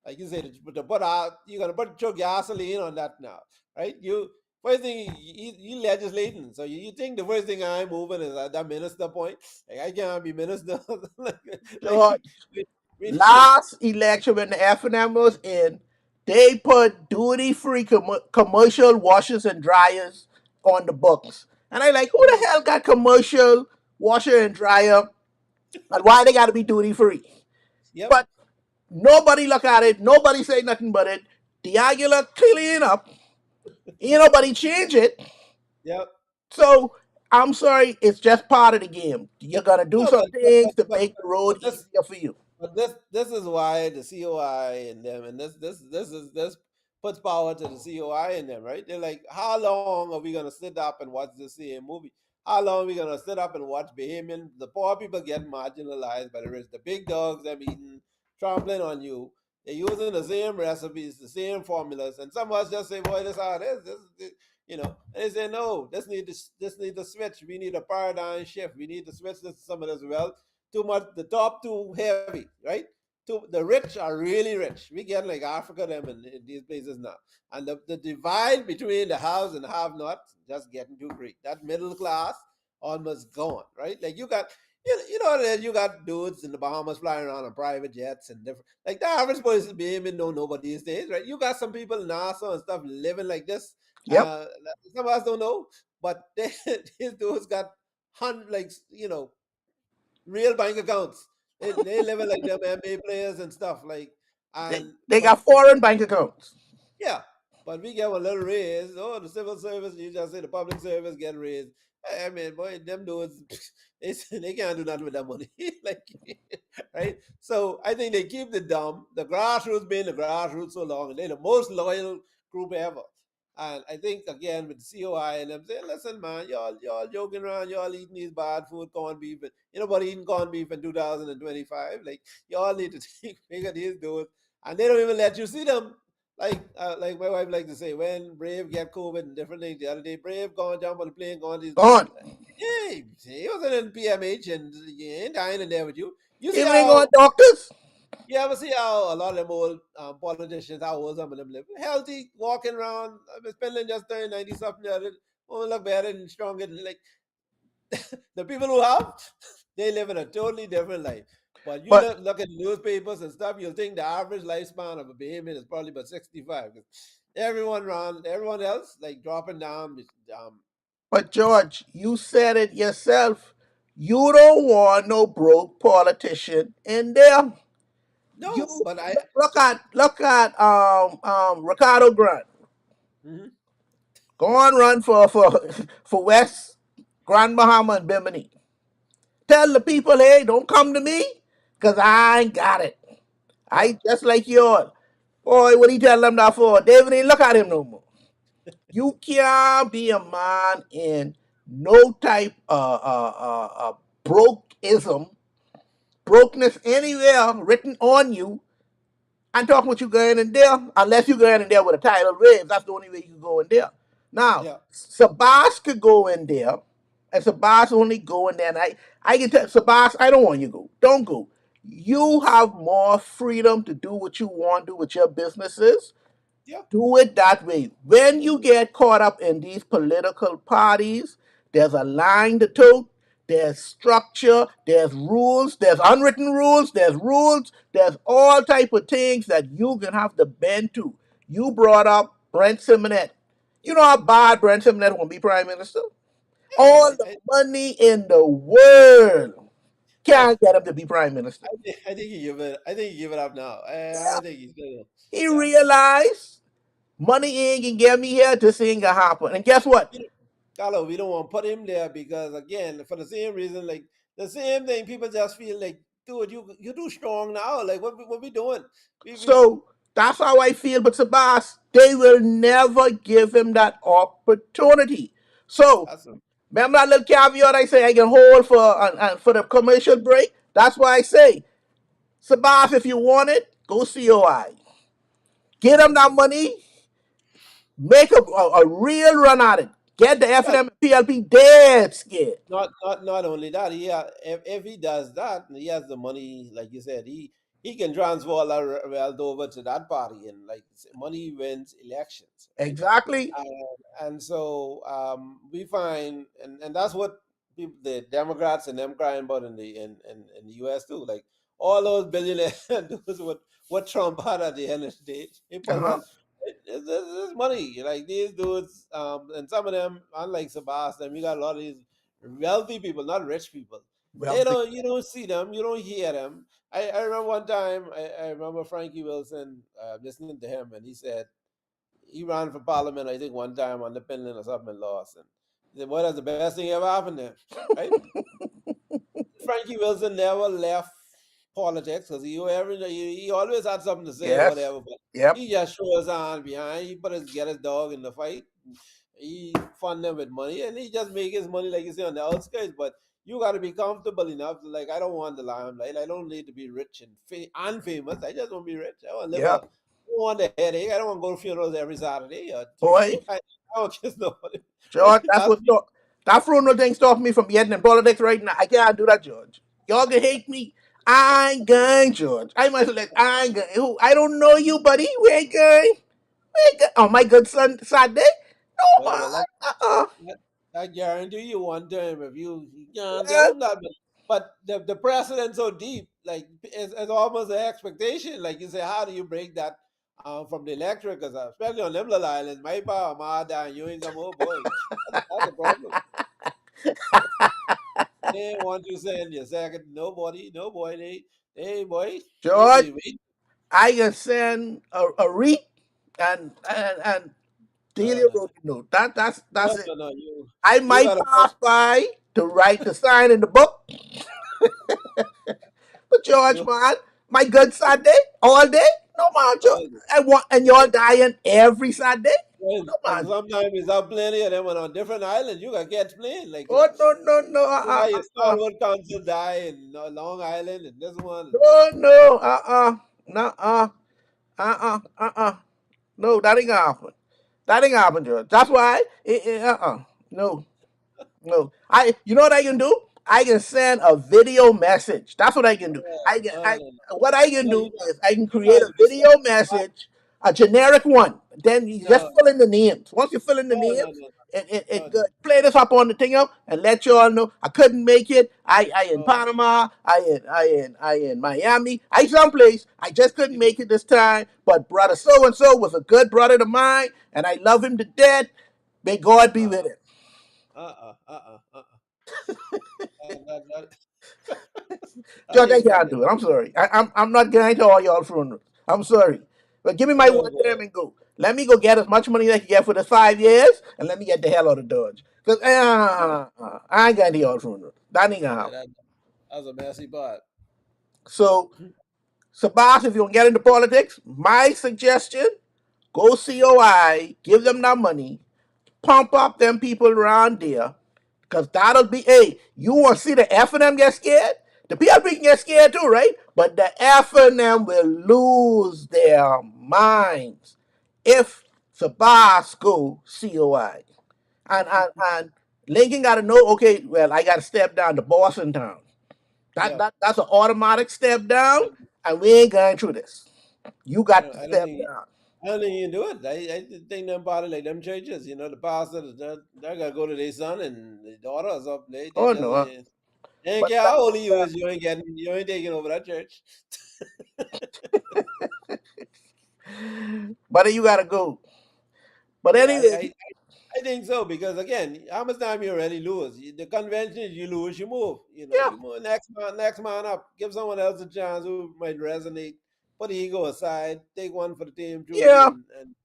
Like you said, to put out, you're gonna put your gasoline on that now, right? You first thing you legislating. So you think the first thing I'm moving is at that minister point. Like I can't be minister. like George, we, we need, last election when the FNM was in, they put duty-free commercial washers and dryers on the books. And I like, who the hell got commercial washer and dryer and why they got to be duty-free? yep, But nobody look at it. Nobody say nothing but it. Diagula clean up. Ain't nobody change it. yep. So I'm sorry, it's just part of the game. You're gonna do No, some things to make the road but this easier for you. But this is why the COI and them and this puts power to the COI in them, right? They're like, how long are we gonna sit up and watch this same movie? How long are we gonna sit up and watch Bahamian? The poor people get marginalized by the rich. The big dogs them eating, trampling on you. They're using the same recipes, the same formulas, and some of us just say, "Boy, this how it is." And they say, "No, this need to switch. We need a paradigm shift. We need to switch this some of this wealth too much. The top too heavy, right? The rich are really rich. We get like Africa them in these places now, and the divide between the haves and the have-nots just getting too great. That middle class almost gone, right? Like you know that you got dudes in the Bahamas flying around on private jets and different. Like the average person being in don't know about these days, right? You got some people in NASA and stuff living like this. Yep. Some of us don't know, but these dudes got like real bank accounts. They living like them NBA players and stuff like, They, and they but got foreign bank accounts. yeah, but we get a little raise. Oh, the civil service, you just say the public service get raised. I mean, boy, them dudes, they can't do nothing with that money. Like, right? So I think they keep the dumb, the grassroots being the grassroots so long, and they're the most loyal group ever. And I think again with the COI and them saying, listen, man, y'all joking around, y'all eating these bad food, corned beef, and nobody eating corned beef in 2025. Like y'all need to take figure these dudes, and they don't even let you see them like my wife like to say, when Brave get COVID and different things. The other day, Brave gone jump on the plane, gone. Gone. Hey, he wasn't in PMH and he ain't dying in there with you. You see Even ain't going how doctors. you ever see how a lot of them old politicians, how old some of them live, healthy, walking around. Spending just turned 90 something. They look better and stronger. Like the people who have, they live in a totally different life. But you But look at the newspapers and stuff, you'll think the average lifespan of a Bahamian is probably about 65. 'Cause everyone else, like dropping down. but George, you said it yourself. You don't want no broke politician in there. You No, but I. look at Ricardo Grant. Mhm. Go on run for West Grand Bahama and Bimini. Tell the people, hey, don't come to me, cause I ain't got it. I Yep. just like yours. Boy, what he tell them that for? David ain't look at him no more. You can't be a man in no type brokeism, brokenness anywhere written on you. I'm talking about you going in there, unless you going in there with a title raise. That's the only way you can go in there. Now, Yeah. Sabas could go in there, and Sabas only go in there. And I can tell Sabas, I don't want you to go. Don't go. You have more freedom to do what you want to do with your businesses. Yeah. Do it that way. When you get caught up in these political parties, there's a line to toe. there's structure, there's rules, there's unwritten rules, there's all type of things that you can have to bend to. You brought up Brent Simonet. You know how bad Brent Simonet will be prime minister? All Yeah, the money in the world I, can't get him to be prime minister. I think he give it. I think he give it up now. I Yeah. don't think he's gonna. He Yeah. realized money ain't gonna get me here, this ain't gonna happen. And guess what? You know, Carlo, we don't want to put him there because again, for the same reason, like the same thing, people just feel like, dude, you too strong now. Like what we doing? We So that's how I feel. But Sabas, they will never give him that opportunity. So that's a, remember that little caveat I say I can hold for the commercial break? That's why I say, Sabas, if you want it, go COI. Get them that money, make a real run at it. Get the yeah. FNM and PLP dead scared. Not only that, if he does that, he has the money, like you said, he can transfer all that wealth over to that party, and like money wins elections, right? Exactly. And so we find, and that's what people, the Democrats and them crying about in the U.S. too. Like all those billionaires, those what Trump had at the end of the day, they put Uh-huh. on. This money, like these dudes, and some of them, unlike Sebastian, we got a lot of these wealthy people, not rich people. They Wealthy. don't, you don't see them, you don't hear them. I remember one time, I remember Frankie Wilson listening to him, and he said, he ran for parliament, I think, one time on the Finland or something and lost. And he said, "Well, that's the best thing ever happened to him," right? Frankie Wilson never left politics because he always had something to say or Yes. whatever, but Yep. he just show his hand behind. He get his dog in the fight. He fund them with money, and he just make his money like you say on the outskirts. But you got to be comfortable enough. Like I don't want the limelight. I don't need to be rich and famous. I just want to be rich. I want to live a. Yep. I don't want the headache. I don't want to go to funerals every Saturday or Boy, Tuesday. I don't kiss nobody. George, that's That's what me. stop. That funeral thing stopped me from getting in politics right now. I can't do that, George. Y'all can hate me. I ain't going, George. I must let I ain't going. Who? I don't know you, buddy. We ain't going. We ain't going. Oh, my good son, Sunday. No, Well, man. that, Uh-uh. that, I guarantee you one time if you can't get Well, them that, but the precedent's so deep, like it's almost an expectation. Like you say, how do you break that from the electorate? Because especially on them little islands, my power, my dad, you ain't come, oh boy, that's a problem. They want you saying your second, nobody, no boy, they boy, you George, be wait. I can send a read and deal No, your no, road note. That's it. no, I you might gotta put, pass by to write the sign in the book, but George, you man, my good Sunday all day. No man, George. all And y'all dying every Sunday. well, No and man. sometimes it's out plenty of them on different islands. You got cats playing like Oh no no no you got your Stalwart Council die in Long Island and this one. no no no no, that ain't gonna happen. That ain't gonna happen, George. That's why no. No, you know what I can do? I can send a video message. That's what I can do. I No, what I can no, do is I can you create got a to be video message, a generic one. Then you just no, fill in the names. Once you fill in the no, no, names, no, it no, no, play this up on the thing up and let you all know I couldn't make it. I in no. Panama. I in Miami. I someplace. I just couldn't make it this time. But brother so and so was a good brother to mine, and I love him to death. May God be Uh, with him. that, that Judge, I ain't can't gonna. do it. I'm sorry. I'm not going to all y'all funerals. I'm sorry. But give me my No one boy. term and go. Let me go get as much money as I can get for the 5 years, and let me get the hell out of Dodge. Because I ain't going to y'all funeral. That ain't going to Yeah, happen. that's a messy part. So, Sabas, if you don't get into politics, my suggestion, go COI, give them that money, pump up them people around there, because that'll be, hey, you want to see the FNM get scared? The PLP can get scared too, right? But the FNM will lose their minds if Sabas go COI. And Lincoln got to know, okay, well, I got to step down to Boston town. Yeah, That's an automatic step down, and we ain't going through this. You got to I don't step think down. I don't think you can do it. I think them party like them churches. The pastors they gotta go to their son and the daughters up. They Oh, just no. ain't But care how old you is, you ain't taking over that church. but you gotta go. But Yeah, anyway, I think so because again, how much time you already lose? The convention is you lose, you move. You know, yeah, you move next man up. Give someone else a chance who might resonate. Put the ego aside. Take one for the team, truly, yeah. and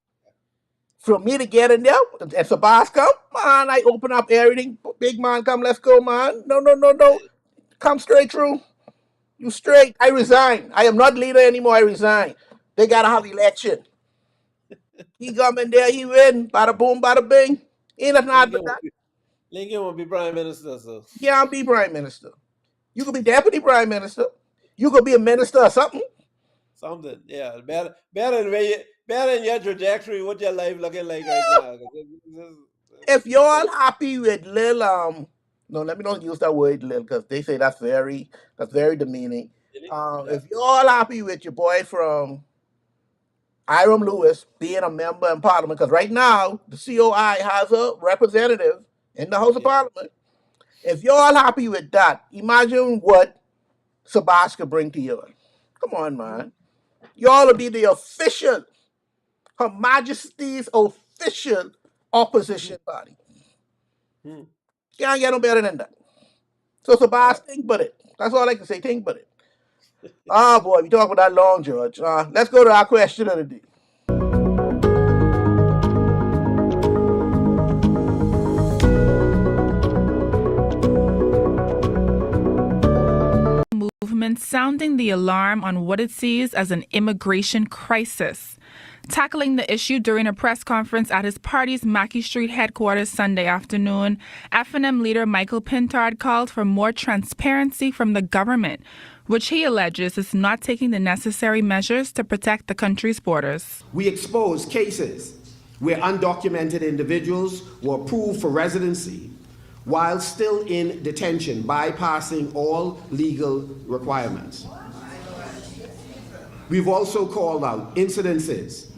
For me to get in there, if the boss come, man, I open up everything. Big man, come, let's go, man. No, no, no, no. Come straight through. You straight. I resign. I am not leader anymore. I resign. They gotta have election. He come in there, he win. Bada boom, bada bing. Ain't nothing hard Lincoln but will that. be, Lincoln will be prime minister. So Can't be prime minister. You could be deputy prime minister. You could be a minister or something. something, yeah, better than your trajectory. What your life looking like right now? 'Cause If you're all it's happy with Lil, no, let me not use that word Lil because they say that's very demeaning. yeah, If you're all happy with your boy from Hiram Lewis being a member in Parliament, because right now the COI has a representative in the House of yeah. Parliament. If you're all happy with that, imagine what Sabas could bring to you. Come on, Hmm, man. Y'all will be the official, Her Majesty's official hmm, opposition body. hmm. Can't get no better than that. So Sabas, Yep. think but it. That's all I can say. Think but it. Ah, boy, we talk about that long, George. Let's go to our question of the day. Movement sounding the alarm on what it sees as an immigration crisis. Tackling the issue during a press conference at his party's Mackey Street headquarters Sunday afternoon, FNM leader Michael Pintard called for more transparency from the government, which he alleges is not taking the necessary measures to protect the country's borders. We expose cases where undocumented individuals were approved for residency while still in detention, bypassing all legal requirements. We've also called out incidences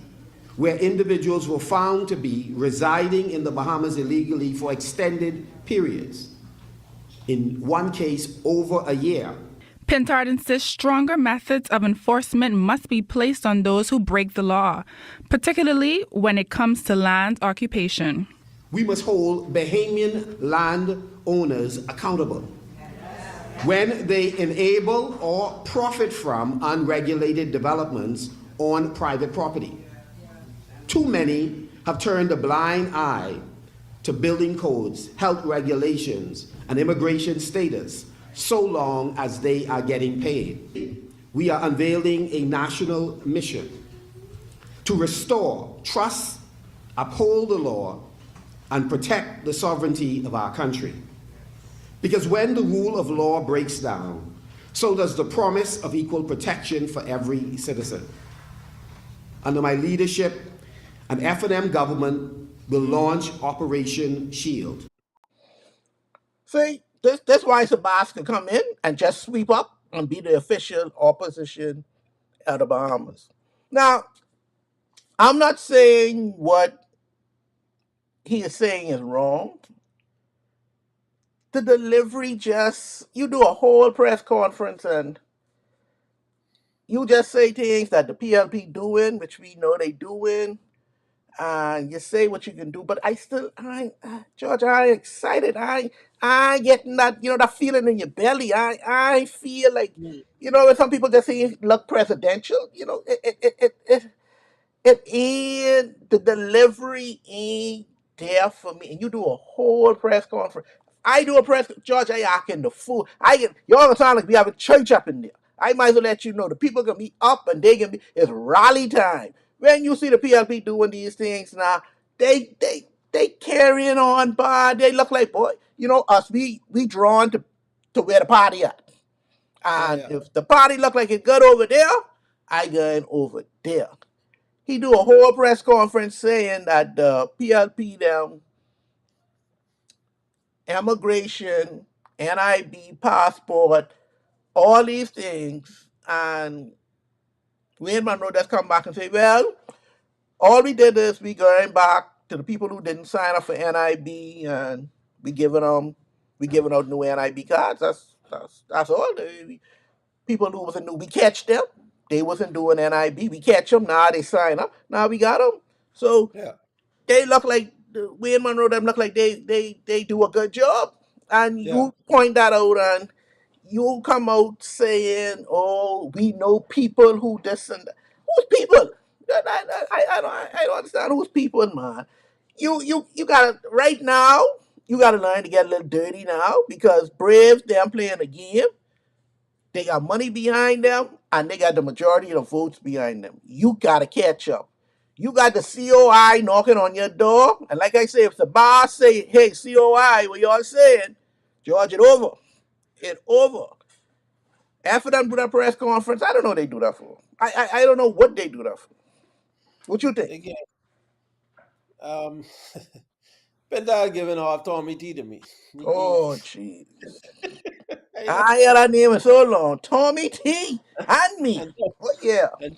where individuals were found to be residing in the Bahamas illegally for extended periods, in one case over a year. Pintard insists stronger methods of enforcement must be placed on those who break the law, particularly when it comes to land occupation. We must hold Bahamian land owners accountable when they enable or profit from unregulated developments on private property. Too many have turned a blind eye to building codes, health regulations, and immigration status so long as they are getting paid. We are unveiling a national mission to restore trust, uphold the law, and protect the sovereignty of our country. Because when the rule of law breaks down, so does the promise of equal protection for every citizen. Under my leadership, an FNM government will launch Operation Shield. See, this why Sabas can come in and just sweep up and be the official opposition of the Bahamas. Now, I'm not saying what he is saying is wrong. The delivery just, you do a whole press conference and you just say things that the PLP doing, which we know they doing, and you say what you can do. But George, I excited. I getting that, that feeling in your belly. I feel like, Hmm. when some people just say look presidential, it ain't the delivery ain't there for me. And you do a whole press conference. I do a press, George. I acting the fool. I get y'all gonna sound like we have a church up in there. I might as well let you know the people gonna be up and they gonna be. It's rally time. When you see the PLP doing these things now, they carrying on by. They look like boy. Us. We drawn to where the party at. Yeah, And yeah. if the party look like it good over there, I going over there. He do a whole press conference saying that the PLP them immigration, NIB, passport, all these things, and Wayne Monroe just come back and say, well, all we did is we going back to the people who didn't sign up for NIB and we giving out new NIB cards. That's all. People who wasn't new, we catch them. They wasn't doing NIB. We catch them. Now they sign up. Now we got them. So Yeah. they look like Wayne Monroe. Them look like they do a good job. And Yeah. you point that out, and you come out saying, "Oh, we know people who this and that." Who's people? I don't understand who's people, man. You gotta right now. You gotta learn to get a little dirty now because Braves them playing a game. They got money behind them, and they got the majority of the votes behind them. You gotta catch up. You got the COI knocking on your door, and like I say, if the boss say, "Hey, COI, what y'all saying?" George, it over. It over. After them do that press conference, I don't know what they do that for. I don't know what they do that for. What you think? Again, um, Pentar giving off Tommy T to me. Oh, jeez. I know. I had that name in so long. Tommy T and me. And, Oh, yeah. and,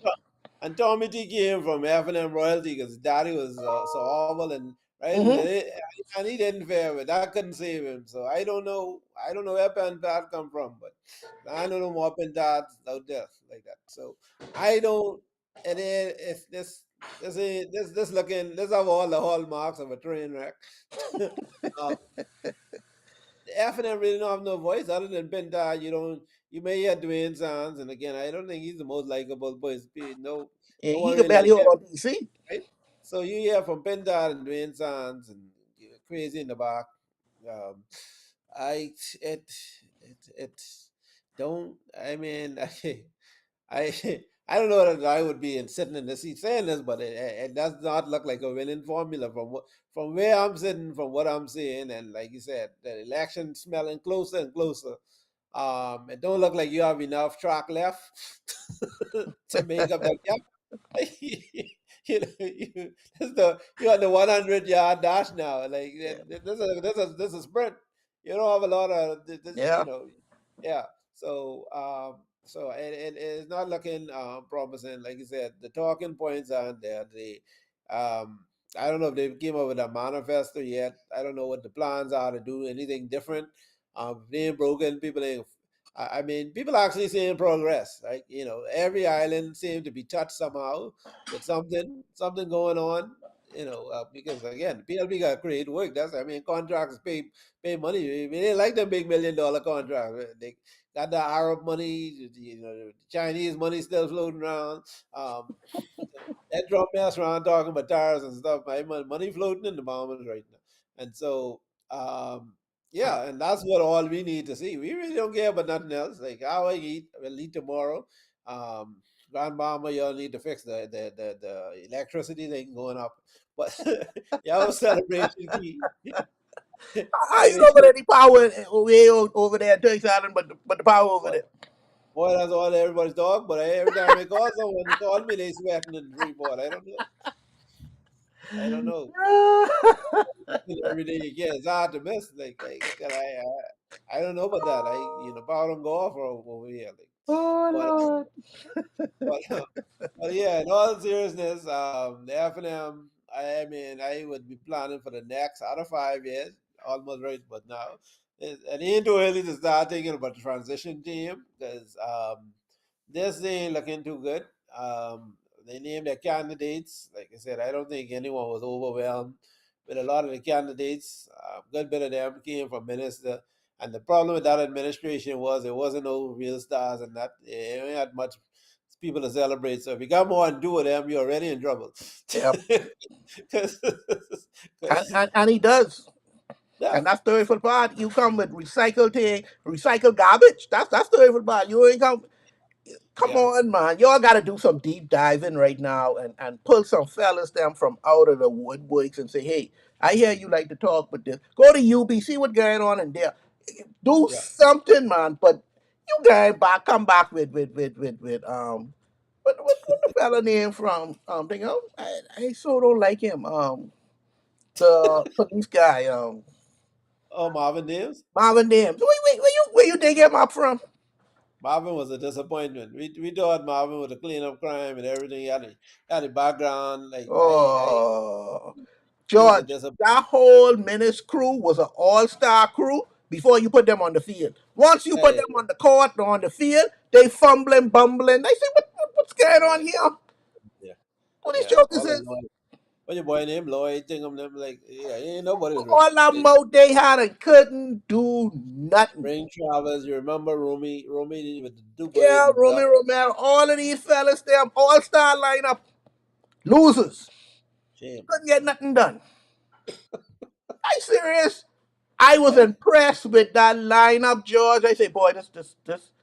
and Tommy T came from FNM royalty because his daddy was so horrible and right, Mm-hmm. and he didn't fare with that couldn't save him. So I don't know. I don't know where Pentar come from, but I don't know more Pentars out there like that. So I don't. And then if this looking this have all the hallmarks of a train wreck. uh, the FNM really don't have no voice other than Pentar. You may hear Dwayne Sands, and again, I don't think he's the most likable voice. Yeah, No he one could really barely like hold him, on DC. right? So you hear from Pentar and Dwayne Sands and crazy in the back. Um, I it don't. I mean, I I don't know that I would be sitting in the seat saying this, but it does not look like a winning formula from where I'm sitting, from what I'm seeing, and like you said, the election smelling closer and closer. It don't look like you have enough track left to make up that gap. You're on the 100-yard dash now. Like Yeah. this is sprint. You don't have a lot of this. Yeah. Yeah. So it's not looking promising. Like you said, the talking points aren't there. Um, I don't know if they came up with a manifesto yet. I don't know what the plans are to do anything different. They ain't broken. People ain't. I mean, people actually seeing progress. Like every island seemed to be touched somehow with something going on. Because again, PLB got great work. Contractors pay money. They didn't like them big $1 million contracts. They got the Arab money. The Chinese money still floating around. Um, that drum mess around talking about tires and stuff. My money floating in the Bahamas right now, and so um, yeah, and that's what all we need to see. We really don't care about nothing else. Like how I eat, we'll eat tomorrow. Um, Grand Bahama, y'all need to fix the electricity thing going up, but y'all celebration key. How I you mean, know about any power way over there in Turks Island, but the power over boy, there? boy, that's all everybody's talk. But every time I call someone, they call me, they sweating in Freeport. I don't know. I don't know. Every day you get it's hard to miss. Like 'cause I don't know about that. Power don't go off over here. Like, Oh but Lord. but but yeah, in all seriousness, the FNM. I mean, I would be planning for the next out of 5 years, almost right. But now, it ain't too early to start thinking about the transition team because this ain't looking too good. They named their candidates. Like I said, I don't think anyone was overwhelmed with a lot of the candidates. A good bit of them came from minister. And the problem with that administration was there wasn't no real stars and that they ain't had much people to celebrate. So if you got more than two of them, you're already in trouble. Yep. 'Cause- And, 'cause- and, and he does. yeah, And that's the for the part. You come with recycled thing, recycled garbage. That's the for the part. You ain't come yeah, on, man. Y'all gotta do some deep diving right now and pull some fellas them from out of the woodworks and say, hey, I hear you like to talk, but this go to UB, see what's going on in there. Do yeah. something, man. But you guys come back what the fella name from thing I so don't like him. The police guy, Oh, Marvin Davis. Marvin Dams. Where you dig him up from? Marvin was a disappointment. We thought Marvin would clean up crime and everything. He had a background. Like Oh, he was a George, disappointment. that whole Menace crew was an all-star crew before you put them on the field. Once you Yeah, put yeah, them on the court or on the field, they fumbling, bumbling. They say, what's going on yeah, here? yeah, What these yeah. jokers All of is? Lloyd. What your boy named Lloyd, think of them like, yeah, ain't nobody was All that like mouth they had and couldn't do nothing. Rain Travers. You remember Romy with the Yeah, Dubois Romy duck Romero, all of these fellas, them all-star lineup, losers. shame. Couldn't get nothing done. I serious. I was Hey, impressed with that lineup, George. I say, boy,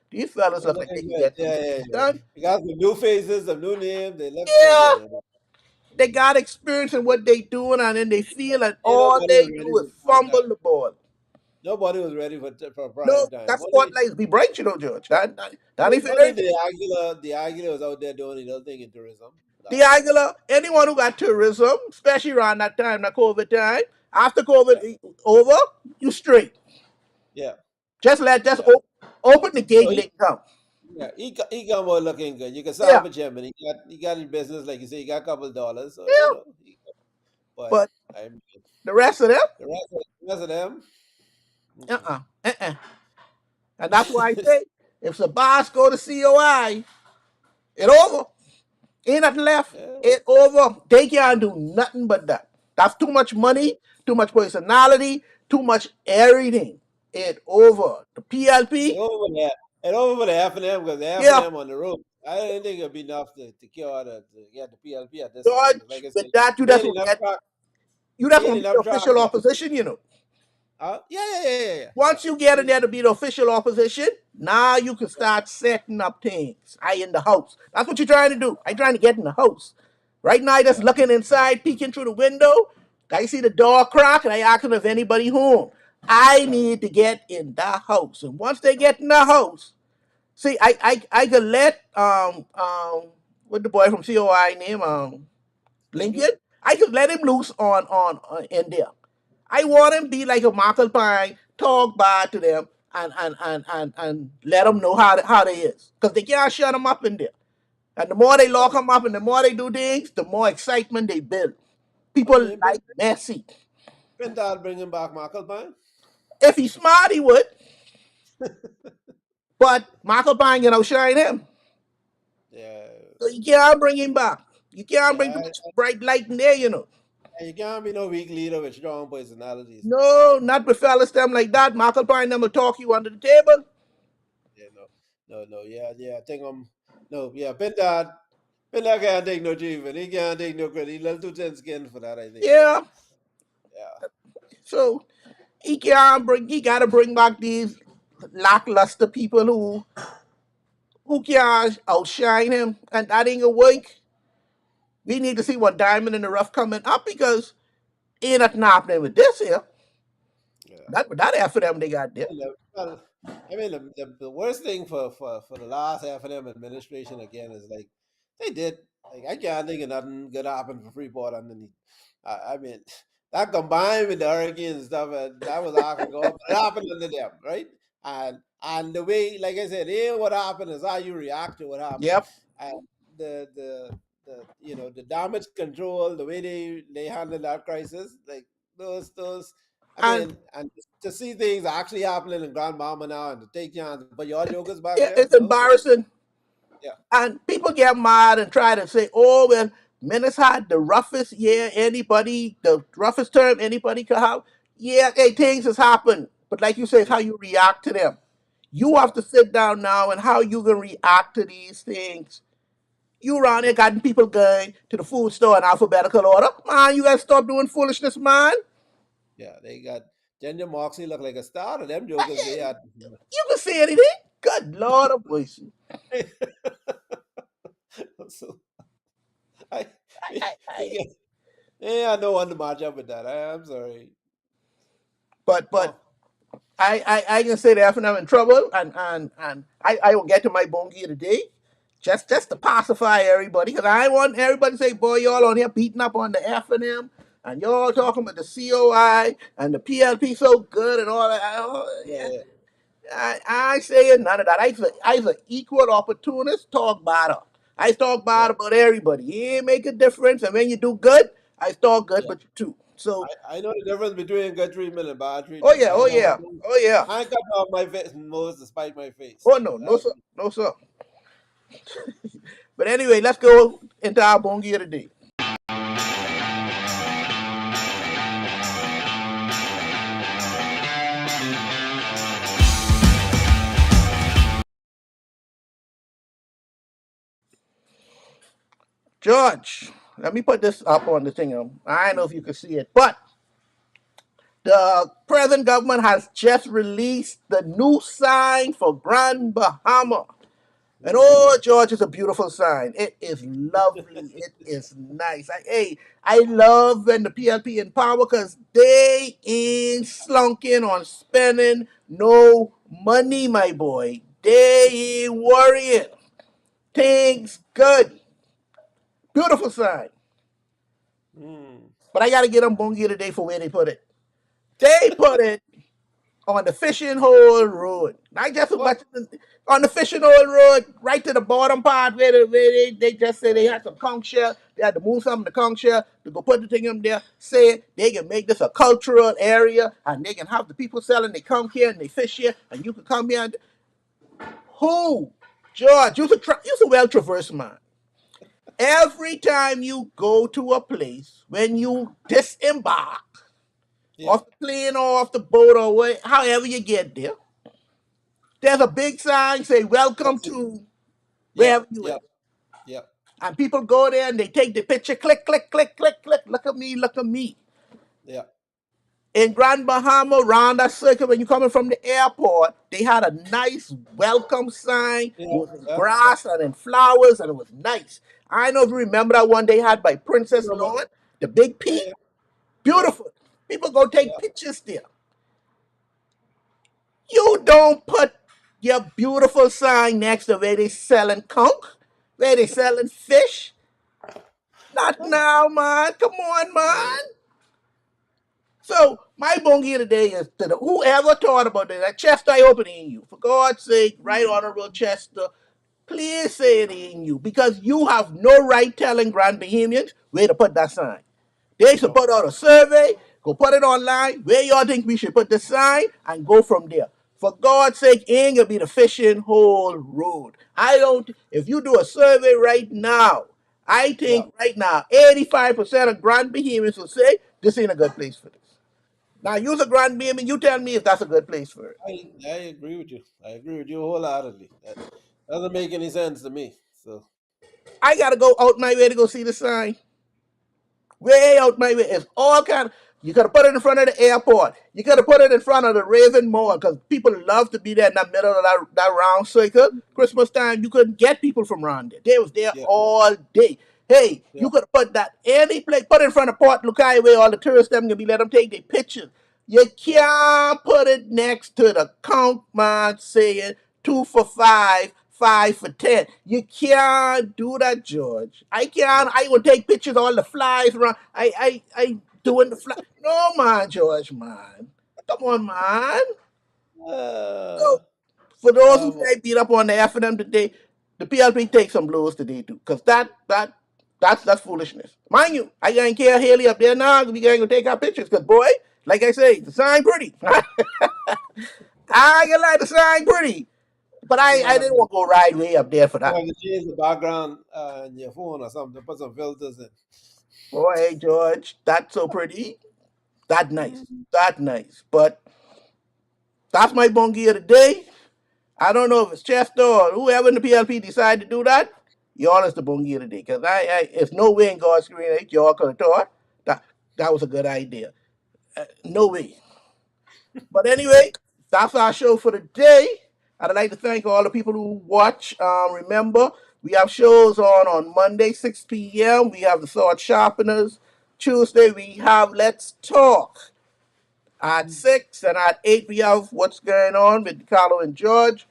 these fellas they're look like they looking can good. get some Yeah, yeah, things yeah. done. You got some new faces, some new names. They look so Yeah, good. You know? they got experience in what they doing, and then they feel and Ain't all nobody was they ready do is for prime fumble time. the ball. Nobody was ready for No, prime time. that spotlight be bright, George. That ain't Only fair. the Aguila was out there doing the other thing in tourism. The That's it. Aguila, anyone who got tourism, especially around that time, that COVID time, after Yeah, COVID over, you straight. yeah, Just yeah. open the gate So and they he, can come. yeah, he come out looking good. You can Yeah, salvage him, and he got in business like you say. He got a couple of dollars, so you yeah. know. But But I'm the rest of them, the rest of them. Mm-mm. uh-uh, uh-uh. And that's why I say, if Sabas go to COI, it over. Ain't nothing left. Yeah, It over. They can't do nothing but that. That's too much money, too much personality, too much everything. It over. The and PLP, over there, and over for the FNM because the yeah, FNM on the road. I didn't think it'd be enough to cure to get the PLP at this point. 'Cause like George, I with said, that, he ain't enough track. you He just ain't want to be the enough track official left. opposition, you know. Yeah, yeah, yeah, yeah, yeah. Once Yeah. you get in He, there to be the official opposition, now you can start setting up things. I in the house. That's what you're trying to do. I trying to get in the house. Right now, I just yeah, looking inside, peeking through the window. I see the door crack, and I asking if anybody home. I yeah. need to get in the house, and once they get in the house, see, I could let what the boy from COI name Lincoln. Lincoln. I could let him loose on in there. I want him to be like a Michael Pine, talk bad to them and let them know how they is. Because they can't shut them up in there. And the more they lock Yeah. them up and the more they do things, the more excitement they build. I People mean, like messy. Pintard bringing back Michael Pine. If he's smart, he would. But Michael Pine, shine him. Yeah, So you can't bring him back. You can't bring too yeah. much bright light in there. And you can't be no weak leader with strong personalities. No, not with fellas them like that. Michael Pine them will talk you under the table. Yeah, no, no, no. Yeah, yeah. I think no. Yeah, Pintard can't take no achievement. He can't take no credit. He's a little too thin skin for that. I think. Yeah. Yeah, So he gotta bring back these lackluster people who can outshine him, and that ain't gonna work. We need to see what diamond in the rough coming up because ain't nothing happening with this here. yeah. That FNM they got there. Well, I mean, the worst thing for the last FNM administration again is like they did like I can't think of nothing good happened for Freeport underneath. I mean, that combined with the hurricanes and stuff, that was I can go up. It happened under them, right? And the way, like I said, what happened is how you react to what happened, Yep. and the damage control, the way they handle that crisis, like those I And mean, and to see things actually happening in Grand Mama now and to take chances, but your jokers back there, it's no sir. embarrassing. Yeah, And people get mad and try to say, oh, well, Menace had the roughest year the roughest term anybody could have. Yeah, hey, things has happened. But like you say, it's yeah, how you react to them. You have yeah, to sit down now and how you gonna react to these things. You around here gotten people going to the food store in alphabetical order. Man, you gotta stop doing foolishness, man. yeah. They got Ginger Moxley look like a star, and them jokers they had. You can say anything. Good Lord of mercy. So I, we, I, we I, get, yeah, no one to match up with that. I'm sorry. but Oh, I can say that if I'm in trouble, and I will get to my bongi today, just to pacify everybody, because I want everybody to say, boy, y'all on here beating up on the FNM, and y'all talking about the COI and the PLP so good and all that. Yeah, yeah, I ain't saying none of that. I's an equal opportunist, talk bad up. I talk bad yeah, about everybody. It ain't make a difference, and when you do good, I talk good, yeah, but you too. So, I know the difference between good treatment and bad oh treatment. yeah, oh yeah, oh yeah. I cut off my nose to spite my face. Oh no, no sir, no sir. But anyway, let's go into our bongi of the day. George, let me put this up on the thing. I don't know if you can see it, but the present government has just released the new sign for Grand Bahama. And oh, George, it's a beautiful sign. It is lovely. It is nice. I love when the PLP in power because they ain't slunking on spending no money, my boy. They ain't worrying. Things good. Beautiful sign. But I got to get them bongi today for where they put it. They put it on the fishing hole road. Not just What? much on the fishing hole road, right to the bottom part where they just say they had some conch shell. They had to move some of the conch shell to go put the thing in there. Say they can make this a cultural area and they can have the people selling they come here and they fish here and you can come here. Who? George, you're a well traversed man. Every time you go to a place, when you disembark Yeah. off the plane or off the boat or however you get there, there's a big sign say "Welcome to Yeah. wherever you Yeah. at," Yeah. and people go there and they take the picture. Click, click, click, click, click. Look at me, look at me. Yeah. In Grand Bahama, around that circle, when you're coming from the airport, they had a nice welcome sign. It Yeah. was in Yeah. grass and in flowers, and it was nice. I don't know if you remember that one they had by Princess Remember? Lawn, the big Yeah. peak. Yeah. Yeah. Beautiful. People go take Yeah. pictures there. You don't put your beautiful sign next to where they selling conch, where they selling fish. Not now, man. Come on, man. So my bongi today is to whoever thought about that. Chester, I hope it ain't you. For God's sake, right honorable Chester, please say it ain't you because you have no right telling Grand Bahamians where to put that sign. They should No. put out a survey, go put it online, where y'all think we should put the sign, and go from there. For God's sake, it ain't gonna be the fishing hole road. I don't, if you do a survey right now, I Yeah. think right now, 85% of Grand Bahamians will say this ain't a good place for this. Now, use a Grand Bahamian, you tell me if that's a good place for it. I agree with you. I agree with you wholeheartedly. That doesn't make any sense to me. So I gotta go out my way to go see the sign. Way out my way. It's all kind of, you could have put it in front of the airport. You could have put it in front of the Raven Mall because people love to be there in the middle of that round circle. Christmas time, you couldn't get people from around there. They was there yeah. all day. Hey, Yeah. you could have put that any place, put it in front of Port Lukai where all the tourists them gonna be let them take their pictures. You Yeah. can't put it next to the count man saying 2 for 5, 5 for 10. You can't do that, George. I can't. Yeah. I will take pictures of all the flies around. I doing the fly. No, man, George, man. Come on, man. Uh, So, for those who um, say beat up on the FNM today, the PLP take some blows today too, because that's foolishness. Mind you, I ain't care Haley up there now. We ain't gonna take our pictures, cause boy, like I say, the sign pretty. I ain't gonna lie, the sign pretty, but you I didn't want to go ride way up there for might that. have to change the background in your phone or something. Put some filters in. Boy, hey George, that's so pretty. That nice. That nice. But that's my bungie of the day. I don't know if it's Chester or whoever in the PLP decide to do that. Y'all is the bungie of the day. Because it's no way in God's green earth y'all could have thought that was a good idea. No way. But anyway, that's our show for the day. I'd like to thank all the people who watch. Remember, we have shows on Monday, 6 p.m. We have the Sword Sharpeners. Tuesday, we have Let's Talk. At 6 and at 8, we have What's Going On with Carlo and George.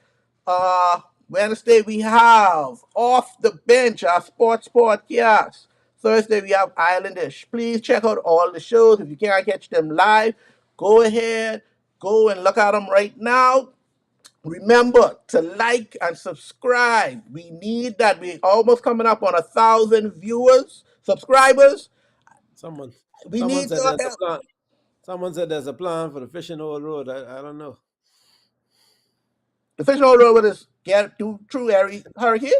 Wednesday, we have Off the Bench, our sports podcast. Thursday, we have Islandish. Please check out all the shows. If you can't catch them live, go ahead, go and look at them right now. Remember to like and subscribe. We need that. We're almost coming up on 1,000 viewers, subscribers. Someone. We Someone need said your there's a help. plan. Someone said there's a plan for the fishing hole road. I don't know. The fishing hole road is get through every hurricane.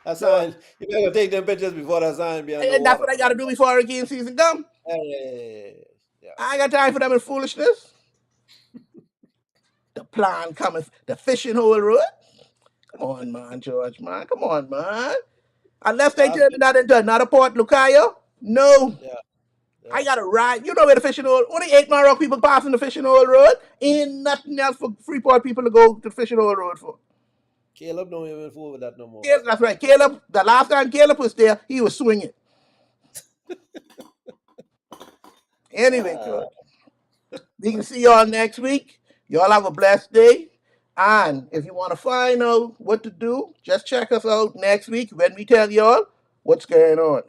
That So sign, you better take them pictures before that sign be and that's underwater. what I got to do before hurricane season come. Hey, yeah, I ain't got time for them and foolishness. The plan coming, the fishing hole road. Come on, man, George, man. Come on, man. Unless they yeah, turn that into another Port Lucayo, no. yeah, I yeah. gotta ride. You know where the fishing hole? Only 8 Mile Rock people passing the fishing hole road. Ain't nothing else for Freeport people to go to the fishing hole road for. Caleb don't even fool with that no more. Yes, that's right. Caleb, the last time Caleb was there, he was swinging. Anyway, Ah, George, we can see y'all next week. Y'all have a blessed day. And if you want to find out what to do, just check us out next week when we tell y'all what's going on.